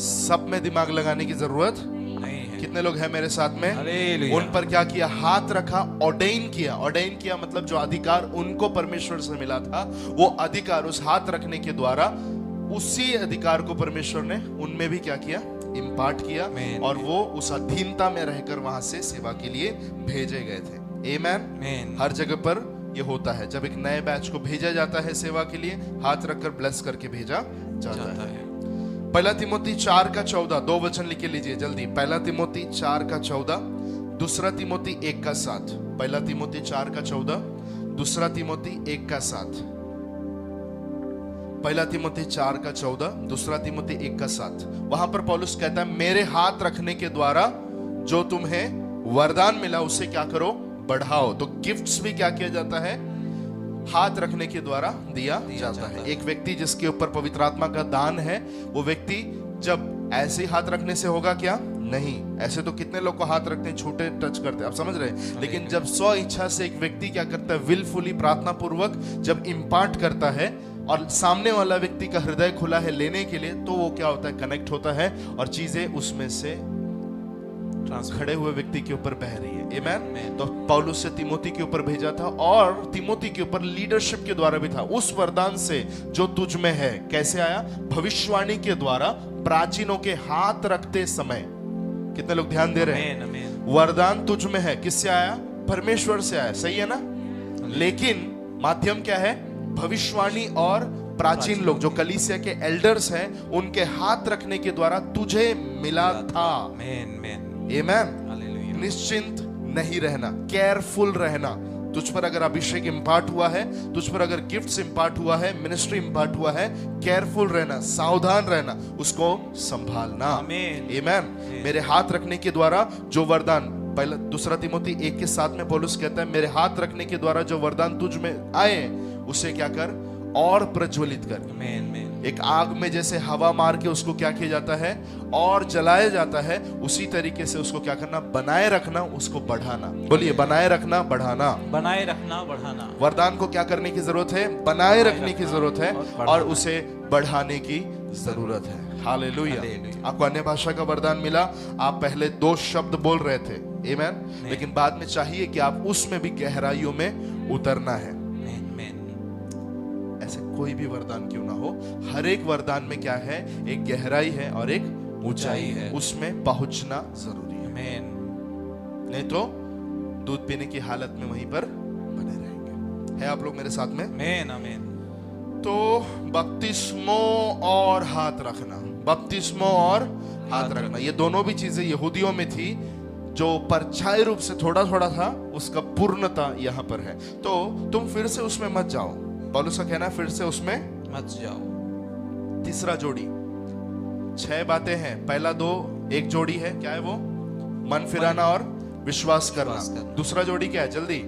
सब में दिमाग लगाने की जरूरत नहीं है। कितने लोग हैं मेरे साथ में? उन पर क्या किया, हाथ रखा, ऑर्डेन किया। ऑर्डेन किया मतलब जो अधिकार उनको परमेश्वर से मिला था, वो अधिकार उस हाथ रखने के द्वारा, उसी अधिकार को परमेश्वर ने उनमें भी क्या किया, इम्पार्ट किया, और वो उस अधीनता में रहकर वहां से सेवा के लिए भेजे गए थे। आमेन। हर जगह पर ये होता है, जब एक नए बैच को भेजा जाता है सेवा के लिए, हाथ रखकर ब्लेस करके भेजा जाता है। 1 तिमोथी 4:14, 2 वचन लिख लीजिए जल्दी। 1 तिमोथी 4:14, 2 तिमोथी 1:7। 1 तिमोथी 4:14, 2 तिमोथी 1:7। 1 तिमोथी 4:14, 2 तिमोथी 1:7। वहां पर पौलुस कहता है मेरे हाथ रखने के द्वारा जो तुम्हें वरदान मिला उसे क्या करो, बढ़ाओ। तो गिफ्ट्स भी क्या किया जाता है, हाथ रखने के द्वारा दिया जाता है। एक व्यक्ति जिसके ऊपर पवित्र आत्मा का दान है, वो व्यक्ति जब ऐसे ही हाथ रखने से होगा क्या, नहीं। ऐसे तो कितने लोग को हाथ रखते हैं, छोटे टच करते हैं, आप समझ रहे हैं। लेकिन जब स्व इच्छा से एक व्यक्ति क्या करता है, विलफुली, प्रार्थना पूर्वक जब इम्पार्ट करता है और सामने वाला व्यक्ति का हृदय खुला है लेने के लिए, तो वो क्या होता है, कनेक्ट होता है और चीजें उसमें से खड़े हुए व्यक्ति के ऊपर बह रही है। आमेन। तो पौलुस से तिमोथी के ऊपर भेजा था, और तिमोथी के ऊपर लीडरशिप के द्वारा भी था। उस वरदान से जो तुझ में है कैसे आया, भविष्यवाणी के द्वारा, प्राचीनों के हाथ रखते समय। कितने लोग ध्यान दे रहे हैं? वरदान तुझ में है, किससे आया, परमेश्वर से आया, सही है ना। लेकिन माध्यम क्या है, भविष्यवाणी और प्राचीन लोग जो कलीसिया के एल्डर्स हैं, उनके हाथ रखने के द्वारा तुझे मिला था। आमेन। निश्चिंत नहीं रहना, केयरफुल रहना। तुझ पर अगर अभिषेक इंपार्ट हुआ है, तुझ पर अगर गिफ्ट्स इंपार्ट हुआ है, मिनिस्ट्री इंपार्ट हुआ है, केयरफुल रहना, सावधान रहना, उसको संभालना। आमेन। मेरे हाथ रखने के द्वारा जो वरदान, 2 तिमोथी 1:7 में पौलुस कहता है मेरे हाथ रखने के द्वारा जो वरदान तुझ में आए उसे क्या कर, और प्रज्वलित कर। आमेन आमेन एक आग में जैसे हवा मार के उसको क्या किया जाता है और जलाया जाता है, उसी तरीके से उसको क्या करना, बनाए रखना, उसको बढ़ाना। बोलिए बनाए रखना, बढ़ाना। बनाए रखना बढ़ाना। वरदान को क्या करने की जरूरत है, बनाए रखने की जरूरत है और और बढ़ाना। उसे बढ़ाने की जरूरत है। हालेलुया। हालेलुया। आपको अन्य भाषा का वरदान मिला, आप पहले 2 शब्द बोल रहे थे, आमेन, लेकिन बाद में चाहिए कि आप उसमें भी गहराइयों में उतरना है। आमेन आमेन ऐसे कोई भी वरदान क्यों ना हो, हर एक वरदान में क्या है, एक गहराई है और एक ऊंचाई है, उसमें पहुंचना जरूरी है। आमेन नहीं तो दूध पीने की हालत में वहीं पर बने रहेंगे। है आप लोग मेरे साथ में? आमेन आमेन तो बपतिस्मो और हाथ रखना, बपतिस्मो और हाथ रखना, ये दोनों भी चीजें यहूदियों में थी, जो परछाई रूप से थोड़ा थोड़ा था, उसका पूर्णता यहाँ पर है। तो तुम फिर से उसमें मत जाओ, पौलुस का कहना है फिर से उसमें मत जाओ। तीसरा जोड़ी, 6 बातें हैं, पहला 2 एक जोड़ी है, क्या है वो? मन फिराना और विश्वास करना। दूसरा जोड़ी क्या है, जल्दी?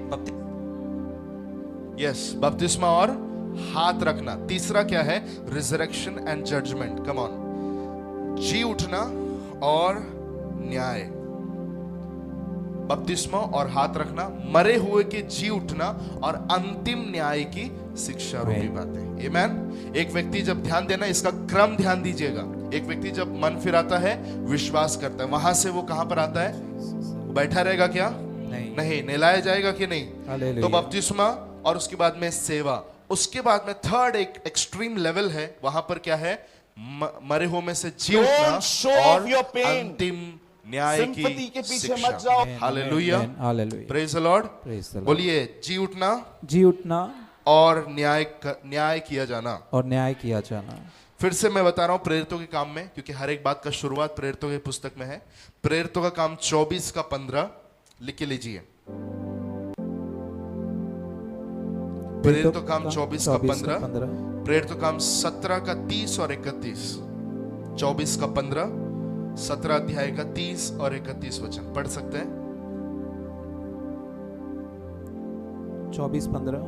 यस, बपतिस्मा और हाथ रखना। तीसरा क्या है? Resurrection and judgement. Come on, जी उठना और न्याय। बपतिस्मा और हाथ रखना, मरे हुए के जी उठना और अंतिम न्याय की शिक्षा रूपी बातें। आमेन। एक व्यक्ति जब, ध्यान देना, इसका क्रम ध्यान दीजिएगा, एक व्यक्ति जब मन फिराता है, विश्वास करता है, वहां से वो कहां पर आता है? बैठा रहेगा क्या? नहीं, नहलाया जाएगा कि नहीं? तो बपतिस्मा और उसके बाद में सेवा, उसके बाद में थर्ड एक एक्सट्रीम लेवल है, वहां पर क्या है? मरे हुए में से जी उठना और अंतिम न्याय सिंपैथी के की पीछे शिक्षा। मत जाओ। Hallelujah, hallelujah. Praise the Lord. Praise the Lord। बोलिए जी उठना जी उठना और न्याय किया जाना। और न्याय किया जाना। फिर से मैं बता रहा हूं प्रेरितों के काम में, क्योंकि हर एक बात का शुरुआत प्रेरितों की पुस्तक में है। प्रेरितों का काम 24 का 15 लिख के लीजिए। प्रेरितों का काम 24 का 15, प्रेरितों का काम 17 का 30 और 31। 24 का 15, 17 अध्याय का 30 और 31 वचन पढ़ सकते हैं? 24-15।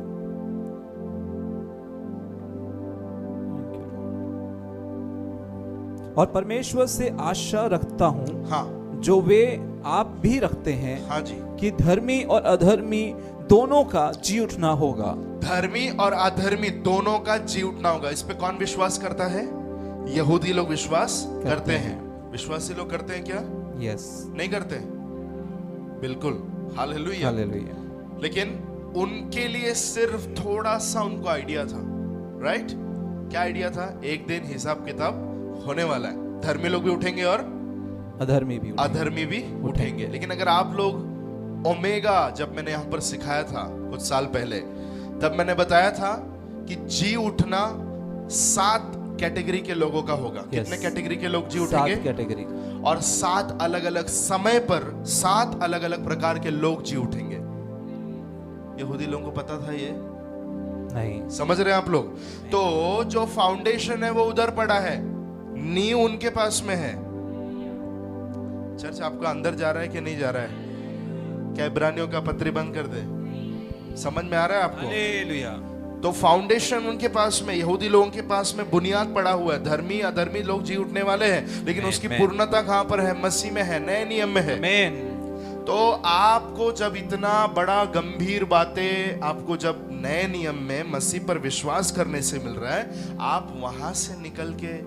और परमेश्वर से आशा रखता हूं, हाँ जो वे आप भी रखते हैं, हाँ जी, कि धर्मी और अधर्मी दोनों का जी उठना होगा। धर्मी और अधर्मी दोनों का जी उठना होगा। इस पे कौन विश्वास करता है? यहूदी लोग विश्वास करते हैं। विश्वासी लोग करते हैं क्या? यस, नहीं करते? बिल्कुल। हालेलुया। हालेलुया। लेकिन उनके लिए सिर्फ थोड़ा सा उनको आइडिया था, राइट? क्या आइडिया था? एक दिन हिसाब किताब होने वाला है, धर्मी लोग भी उठेंगे और अधर्मी भी उठेंगे। अधर्मी भी उठेंगे। लेकिन अगर आप लोग ओमेगा, जब मैंने यहां पर सिखाया था कुछ साल पहले, तब मैंने बताया था कि जी उठना 7 कैटेगरी के लोगों का होगा। कितने कैटेगरी के लोग जी उठेंगे? 7 कैटेगरी। और 7 अलग अलग समय पर 7 अलग अलग प्रकार के लोग जी उठेंगे। यहूदी लोगों को पता था ये? नहीं। समझ रहे हैं आप लोग? तो जो फाउंडेशन है वो उधर पड़ा है, नींव उनके पास में है। चर्च आपका अंदर जा रहा है कि नहीं जा रहा है? क्या इब्रानियों का पत्री बंद कर दे? समझ में आ रहा है आपको? हालेलुया। तो फाउंडेशन उनके पास में, यहूदी लोगों के पास में बुनियाद पड़ा हुआ है। धर्मी अधर्मी लोग जी उठने वाले हैं, लेकिन उसकी पूर्णता कहां पर है? मसीह में है, नए नियम में है। आमेन। तो आपको जब इतना बड़ा गंभीर बातें आपको जब नए नियम में मसीह पर विश्वास करने से मिल रहा है, आप वहां से निकल के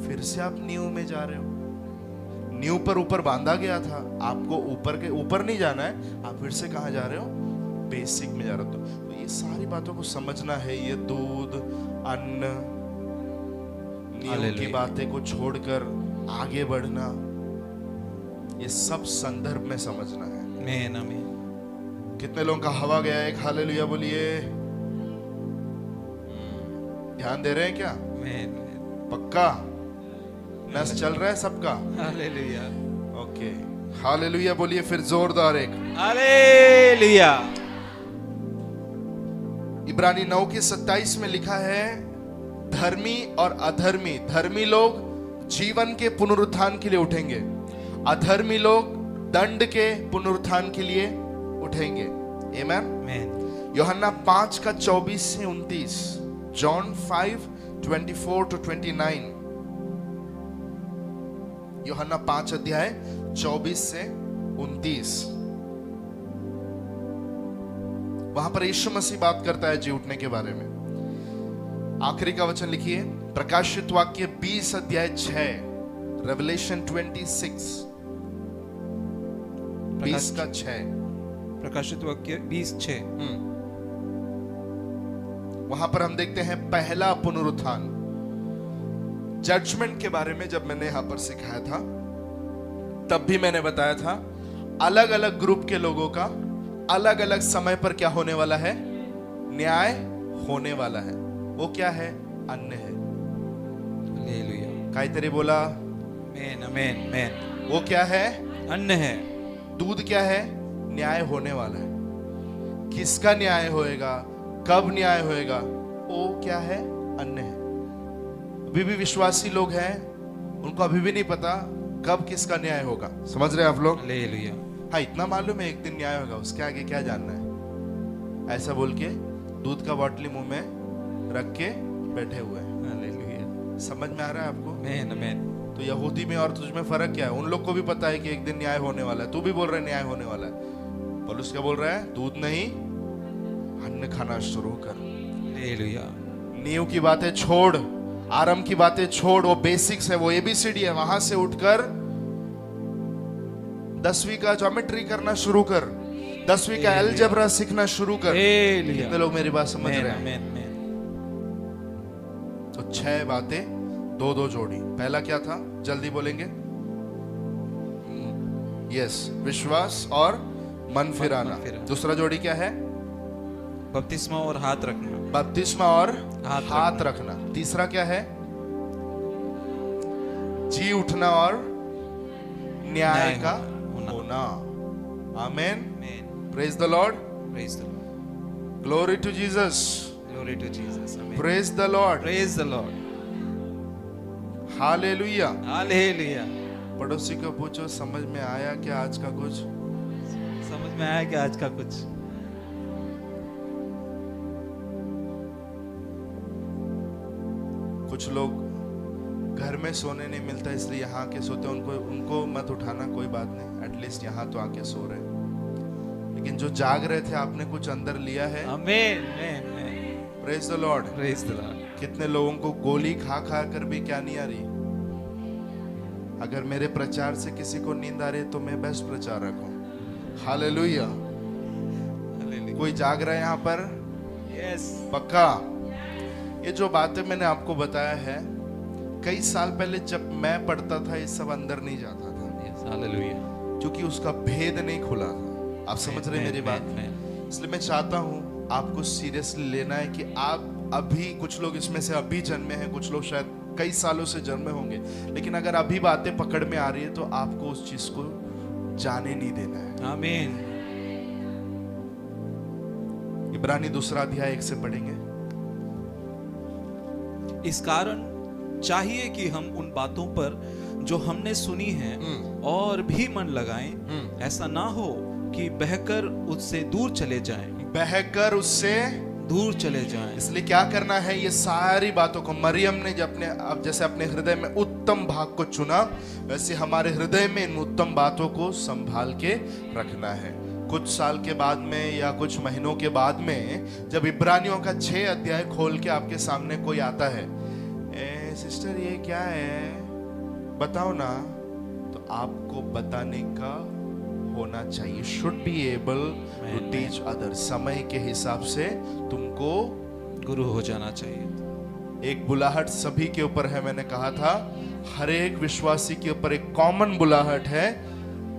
फिर से आप नींव में जा रहे हो। नींव पर ऊपर बांधा गया था, आपको ऊपर के ऊपर नहीं जाना है, आप फिर से कहां जा रहे हो? बेसिक में जा रहे हो। तो ये सारी बातों को समझना है। ये दूध, अन्न, नींव की बातें को छोड़कर आगे बढ़ना, ये सब संदर्भ में समझना है। आमेन आमेन। कितने लोगों का हवा गया? एक हालेलुया बोलिए। ध्यान दे रहे हैं क्या? आमेन। पक्का नस चल रहा है सबका? हालेलुया। ओके, हालेलुया बोलिए फिर जोरदार एक। हालेलुया। इब्रानी 9 के 27 में लिखा है, धर्मी और अधर्मी, धर्मी लोग जीवन के पुनरुत्थान के लिए उठेंगे, अधर्मी लोग दंड के पुनरुत्थान के लिए उठेंगे। आमेन। यूहन्ना 5 का 24 से 29, जॉन 5:24-29, यूहन्ना 5 अध्याय 24 से 29। वहां पर यीशु मसीह बात करता है जी उठने के बारे में। आखिरी का वचन लिखिए, प्रकाशित वाक्य 20 अध्याय 6, रेवलेशन 26, 20 का 6। प्रकाशित वाक्य 20:6। वहां पर हम देखते हैं पहला पुनरुत्थान। जजमेंट के बारे में जब मैंने यहां पर सिखाया था, तब भी मैंने बताया था अलग अलग ग्रुप के लोगों का अलग अलग समय पर क्या होने वाला है, न्याय होने वाला है। वो क्या है, अन्य है। हालेलुया। कायतरी बोला आमेन आमेन आमेन। वो क्या है, अन्य है। दूध क्या है, न्याय होने वाला है। किसका न्याय होएगा, कब न्याय होएगा, वो क्या है, अन्य है। अभी भी विश्वासी लोग हैं, उनको अभी भी नहीं पता कब किसका न्याय होगा। समझ रहे हैं आप लोग? हालेलुया। हाँ, इतना मालूम है एक दिन न्याय होगा, उसके आगे क्या जानना है। ऐसा बोल के दूध का बॉटली मुंह में रख के बैठे हुए हैं। हालेलुया। समझ में आ रहा है आपको? आमेन आमेन। तो यहूदी में और तुझ में फर्क क्या है? उन लोग को भी पता है कि एक दिन न्याय होने वाला है। तू भी बोल रहा है न्याय होने वाला है। पौलुस क्या बोल रहा है, दूध नहीं अन्न खाना शुरू कर। हालेलुया। नींव की बातें छोड़, आरंभ की बातें छोड़, वो बेसिक्स है, वो एबीसीडी है। वहां से उठकर 10वीं का ज्योमेट्री करना शुरू कर, 10वीं का अलजेब्रा सीखना शुरू कर। कितने लोग मेरी बात समझ रहे हैं? आमेन आमेन। तो 6 बातें, 2-2 जोड़ी। पहला क्या था, जल्दी बोलेंगे? यस, विश्वास और मन फिराना। दूसरा जोड़ी क्या है, बपतिस्मा और हाथ रखना। बपतिस्मा और हाथ रखना। तीसरा क्या है, जी उठना और न्याय का होना। आमेन। Praise the Lord. Praise the Lord. Glory to Jesus. Glory to Jesus. Amen. Praise the Lord. Praise the Lord. Hallelujah. Hallelujah. पड़ोसी को पूछो, समझ में आया क्या आज का कुछ? समझ में आया क्या आज का कुछ? कुछ लोग घर में सोने नहीं मिलता इसलिए यहाँ आके सोते हैं। उनको मत उठाना, कोई बात नहीं, एटलीस्ट यहाँ तो आके सो रहे हैं। लेकिन जो जाग रहे थे, आपने कुछ अंदर लिया है। Amen. Amen. Praise the Lord. Praise the Lord. कितने लोगों को गोली खा खा कर भी क्या नहीं आ रही। अगर मेरे प्रचार से किसी को नींद आ रही है तो मैं बेस्ट प्रचारक हूँ। हालेलुया। Hallelujah. कोई जाग रहा है यहाँ पर? Yes. पक्का? ये जो बातें मैंने आपको बताया है, कई साल पहले जब मैं पढ़ता था, ये सब अंदर नहीं जाता था, Yes. Hallelujah. क्योंकि उसका भेद नहीं खुला था। आप समझ रहे हैं मेरी बात? इसलिए मैं चाहता हूँ आपको सीरियसली लेना है कि आप अभी, कुछ लोग इसमें से अभी जन्मे हैं, कुछ लोग शायद कई सालों से जन्मे होंगे, लेकिन अगर अभी बातें पकड़ में आ रही है तो आपको उस चीज को जाने नहीं देना है। Amen. इब्रानी 2 अध्याय 1 से पढ़ेंगे। इस कारण चाहिए कि हम उन बातों पर जो हमने सुनी हैं और भी मन लगाएं। ऐसा ना हो कि बहकर उससे दूर चले जाएं। बहकर उससे दूर चले जाएं। इसलिए क्या करना है, ये सारी बातों को मरियम ने अब जैसे अपने हृदय में उत्तम भाग को चुना, वैसे हमारे हृदय में इन उत्तम बातों को संभाल के रखना है। कुछ साल के बाद में या कुछ महीनों के बाद में जब इब्रानियों का 6 अध्याय खोल के आपके सामने कोई आता है, सिस्टर ये क्या है बताओ ना, तो आपको बताने का होना चाहिए। Should be able to teach other. समय के हिसाब से तुमको गुरु हो जाना चाहिए। एक बुलाहट सभी के ऊपर है। मैंने कहा था हर एक विश्वासी के ऊपर एक कॉमन बुलाहट है,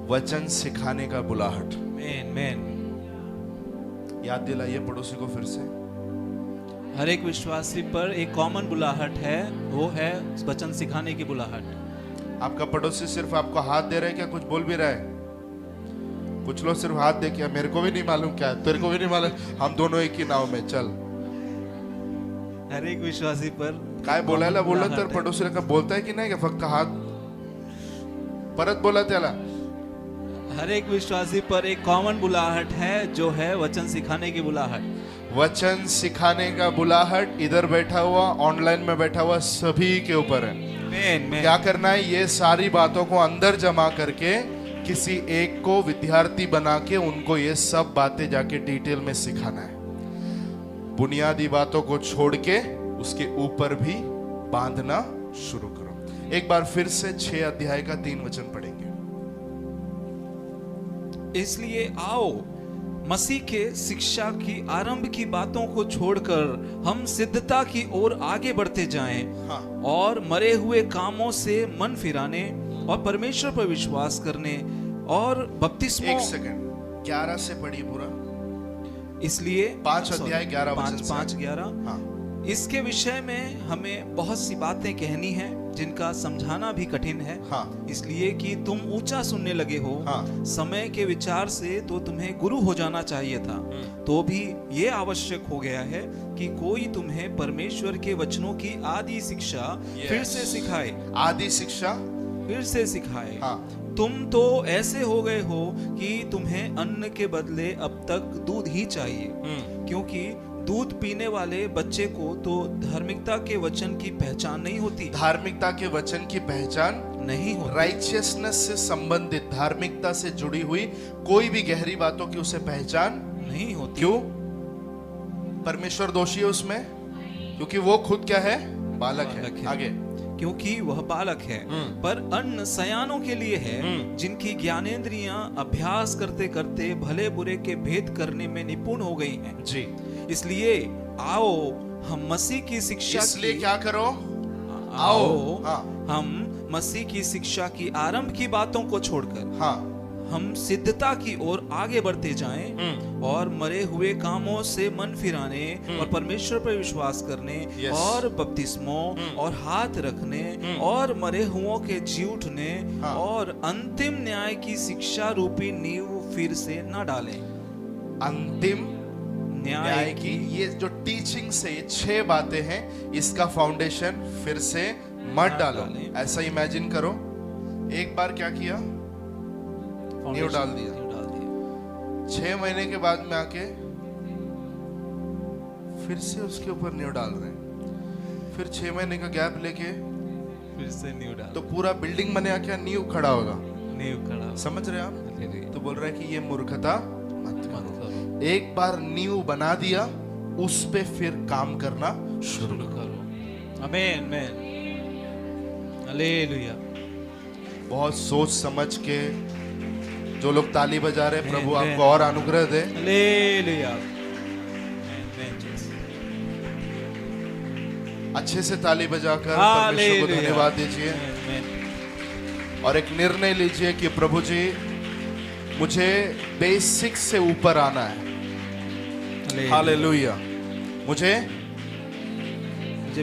वचन सिखाने का बुलाहट। Amen. Amen. याद दिलाइए पड़ोसी को फिर से। हर एक विश्वासी पर एक कॉमन बुलाहट है, वो है वचन सिखाने की बुलाहट। आपका पड़ोसी सिर्फ आपको हाथ दे रहा है क्या, कुछ बोल भी रहा है? कुछ लोग सिर्फ हाथ दे के, मेरे को भी नहीं मालूम क्या है, तेरे को भी नहीं मालूम, हम दोनों एक ही नाव में चल। हर एक विश्वासी पर काय बोलायला बोललं तर पड़ोसीला का बोलताय की नाही का, फक्त हात परत बोला त्याला, हर एक विश्वासी पर एक कॉमन बुलाहट है, जो है वचन सिखाने की बुलाहट। वचन सिखाने का बुलाहट इधर बैठा हुआ, ऑनलाइन में बैठा हुआ सभी के ऊपर है। क्या करना है? ये सारी बातों को अंदर जमा करके किसी एक को विद्यार्थी बना के उनको ये सब बातें जाके डिटेल में सिखाना है। बुनियादी बातों को छोड़ के उसके ऊपर भी बांधना शुरू करो। एक बार फिर से 6 अध्याय का 3 वचन पढ़ेंगे। इसलिए आओ, मसीह के शिक्षा की आरंभ की बातों को छोड़कर हम सिद्धता की ओर आगे बढ़ते जाएं। हाँ। और मरे हुए कामों से मन फिराने और परमेश्वर पर विश्वास करने और बपतिस्मों। 1 सेकंड, 11 से पढ़िए पूरा। इसलिए 5 अध्याय 11 वचन से। 5:11। हाँ। इसके विषय में हमें बहुत सी बातें कहनी है जिनका समझाना भी कठिन है। हाँ। इसलिए कि तुम ऊंचा सुनने लगे हो। हाँ। समय के विचार से तो तुम्हें गुरु हो जाना चाहिए था, तो भी ये आवश्यक हो गया है कि कोई तुम्हें परमेश्वर के वचनों की आदि शिक्षा फिर से सिखाए। आदि शिक्षा फिर से सिखाए। हाँ। तुम तो ऐसे हो गए हो कि तुम्हें अन्न के बदले अब तक दूध ही चाहिए, क्योंकि दूध पीने वाले बच्चे को तो धार्मिकता के वचन की पहचान नहीं होती। धार्मिकता के वचन की पहचान नहीं होती। राइचियसनेस से संबंधित, धार्मिकता से जुड़ी हुई कोई भी गहरी बातों की उसे पहचान नहीं होती। क्यों? परमेश्वर दोषी है उसमें, क्योंकि वो खुद क्या है? बालक है। आगे, क्योंकि वह बालक है। पर अन्न सयानों के लिए है, जिनकी ज्ञानेंद्रियां अभ्यास करते करते भले बुरे के भेद करने में निपुण हो गई हैं। जी। इसलिए आओ, हम मसीह की शिक्षा इसलिए की क्या करो? आओ, हाँ। हम मसीह की शिक्षा की आरंभ की बातों को छोड़कर हाँ। हम सिद्धता की ओर आगे बढ़ते जाएं और मरे हुए कामों से मन फिराने और परमेश्वर पर विश्वास करने Yes. और बपतिस्मों और हाथ रखने और मरे हुओं के जी उठने हाँ। और अंतिम न्याय की शिक्षा रूपी नींव फिर से न डालें। अंतिम न्याय की ये जो टीचिंग से ये 6 बातें हैं, इसका फाउंडेशन फिर से मत डालो। ऐसा इमेजिन करो, एक बार क्या किया? नींव डाल दिया। 6 महीने के बाद में आके फिर से उसके ऊपर नींव डाल रहे हैं। फिर 6 महीने का गैप लेके फिर से नींव डाल, तो पूरा बिल्डिंग बने क्या? नींव खड़ा होगा। नींव खड़ा। समझ रहे हैं आप? तो बोल रहा है कि ये मूर्खता मत करो। एक बार नींव बना दिया, उस पे फिर काम करना शुरू करो। आमीन, आमीन, हालेलुया। बहुत सोच समझ के जो लोग ताली बजा रहे हैं, प्रभु आपको और अनुग्रह दे। हालेलुया। अच्छे से ताली बजाकर परमेश्वर को धन्यवाद दीजिए और एक निर्णय लीजिए कि प्रभु जी, मुझे बेसिक से ऊपर आना है। हालेलुया। मुझे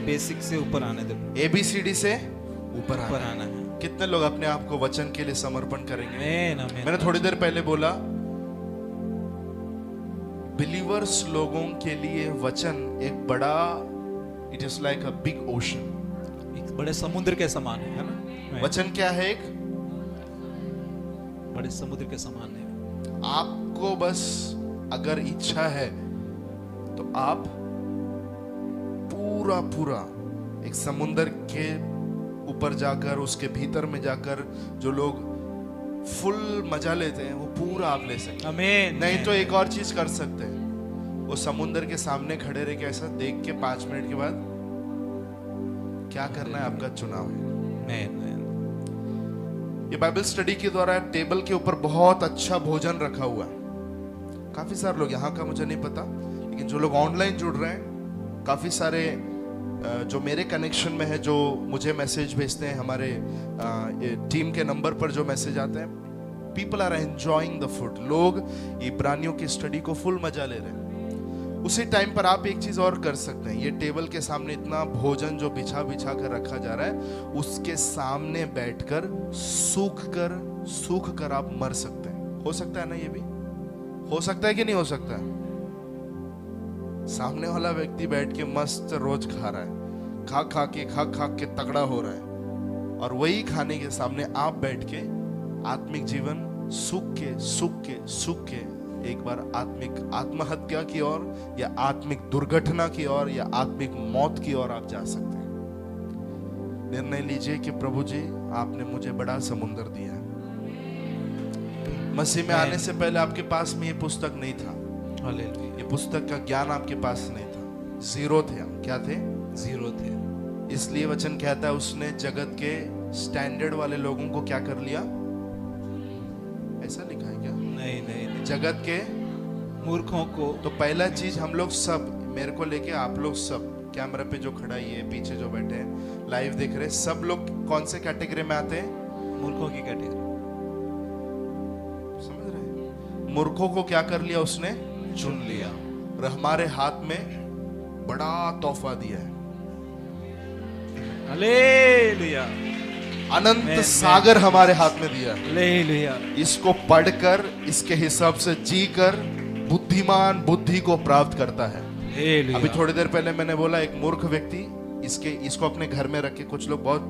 बेसिक से ऊपर आने दो। ABCD से ऊपर आना है। कितने लोग अपने आप को वचन के लिए समर्पण करेंगे? आमीन, आमीन। मैंने थोड़ी देर पहले बोला, बिलीवर्स लोगों के लिए वचन एक बड़ा, it is like a big ocean, एक बड़े समुद्र के समान है ना? वचन क्या है? एक बड़े समुद्र के समान है। आपको बस अगर इच्छा है तो आप पूरा पूरा एक समुद्र के ऊपर जाकर, उसके भीतर में जाकर जो लोग फुल मजा लेते हैं, वो पूरा आप ले सकते हैं। आमीन। नहीं तो एक और चीज कर सकते हैं, वो समुद्र के सामने खड़े रह के ऐसा देख के 5 मिनट के बाद क्या करना है, आपका चुनाव है। ये बाइबल स्टडी के द्वारा टेबल के ऊपर बहुत अच्छा भोजन रखा हुआ है। काफी सारे लोग, यहाँ का मुझे नहीं पता, लेकिन जो लोग ऑनलाइन जुड़ रहे हैं, काफी सारे जो मेरे कनेक्शन में है, जो मुझे मैसेज भेजते हैं, हमारे टीम के नंबर पर जो मैसेज आते हैं, people are enjoying the food. लोग इब्रानियों की स्टडी को फुल मजा ले रहे हैं। उसी टाइम पर आप एक चीज और कर सकते हैं, ये टेबल के सामने इतना भोजन जो बिछा बिछा कर रखा जा रहा है, उसके सामने बैठकर सूख कर आप मर सकते हैं। हो सकता है ना? ये भी हो सकता है कि नहीं हो सकता है? सामने वाला व्यक्ति बैठ के मस्त रोज खा रहा है, खा के तगड़ा हो रहा है, और वही खाने के सामने आप बैठ के आत्मिक जीवन सूख के एक बार आत्मिक आत्महत्या की ओर या आत्मिक दुर्घटना की ओर या आत्मिक मौत की ओर आप जा सकते हैं। निर्णय लीजिए कि प्रभु जी आपने मुझे बड़ा समुंदर दिया है। मसीह में आने से पहले आपके पास में ये पुस्तक नहीं था, हालेलुया, ये पुस्तक का ज्ञान आपके पास नहीं था, जीरो थे हम। क्या थे? जीरो थे। इसलिए वचन कहता है उसने जगत के स्टैंडर्ड वाले लोगों को क्या कर लिया? ऐसा लिखा है क्या? नहीं नहीं नहीं, जगत के मूर्खों को। तो पहला चीज हम लोग सब, मेरे को लेके आप लोग सब, कैमरा पे जो खड़ा ही है, पीछे जो बैठे हैं, लाइव देख रहे हैं, सब लोग कौन से कैटेगरी में आते हैं? मूर्खों की कैटेगरी। समझ रहे हैं? मूर्खों को क्या कर लिया उसने? चुन लिया। और हमारे हाथ में बड़ा तोहफा दिया है, हालेलुया, अनंत सागर हमारे हाथ में दिया है। हालेलुया, इसको पढ़कर, इसके हिसाब से जीकर बुद्धिमान बुद्धि को प्राप्त करता है। हालेलुया। अभी थोड़ी देर पहले मैंने बोला एक मूर्ख व्यक्ति, इसको अपने घर में रख के, कुछ लोग बहुत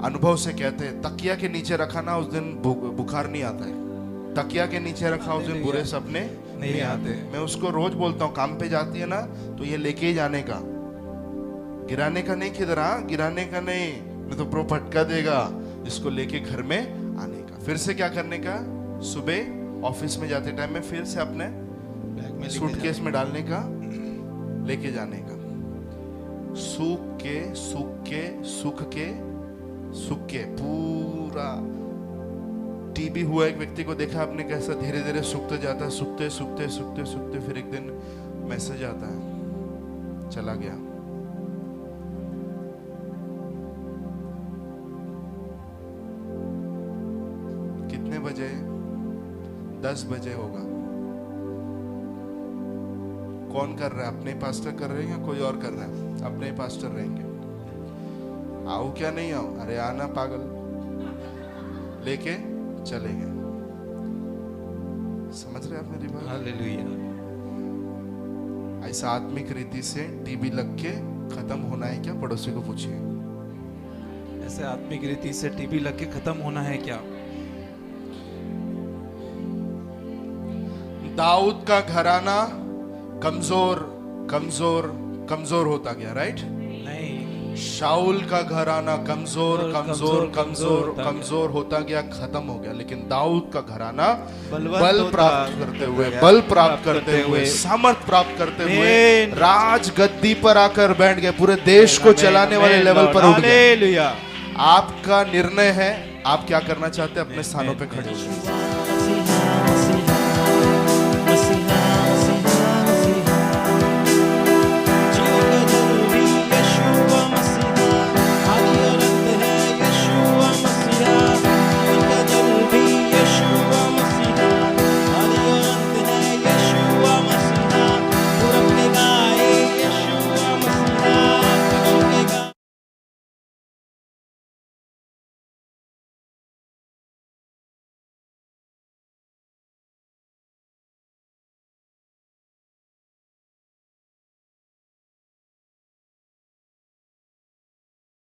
अनुभव से कहते हैं तकिया के नीचे रखा ना उस दिन बुखार नहीं आता है, तकिया के नीचे रखा उस दिन बुरे सपने नहीं आते। मैं उसको रोज बोलता हूँ, काम पे जाती है ना तो ये लेके ही जाने का, गिराने का नहीं। किधर? गिराने का नहीं, नहीं तो प्रो फटका देगा। इसको लेके घर में आने का, फिर से क्या करने का? सुबह ऑफिस में जाते टाइम में फिर से अपने बैग में सूटकेस में डालने का, लेके जाने का। सूख के पूरा। टीबी हुआ एक व्यक्ति को देखा आपने कैसा धीरे धीरे सूखते जाता है, सूखते फिर एक दिन मैसेज आता है, चला गया। कितने बजे? 10 बजे होगा। कौन कर रहा है? अपने पास्टर कर रहे हैं या कोई और कर रहा है? अपने पास्टर रहेंगे। आओ क्या नहीं आओ? अरे आना पागल, लेके चले गए। समझ रहे आप मेरी बात? हालेलुया। ऐसा आत्मिक रीति से टीबी लग के खत्म होना है क्या? पड़ोसी को पूछिए। ऐसे आत्मिक रीति से टीबी लग के खत्म होना है क्या? दाऊद का घराना कमजोर होता गया, राइट? नहीं, शाऊल का घराना कमजोर होता गया, खत्म हो गया। लेकिन दाऊद का घराना बल प्राप्त करते हुए सामर्थ प्राप्त करते हुए राज गद्दी पर आकर बैठ गए, पूरे देश को चलाने वाले लेवल पर उठ गए। हालेलुया। आपका निर्णय है, आप क्या करना चाहते हैं? अपने स्थानों पे खड़े हो जाइए।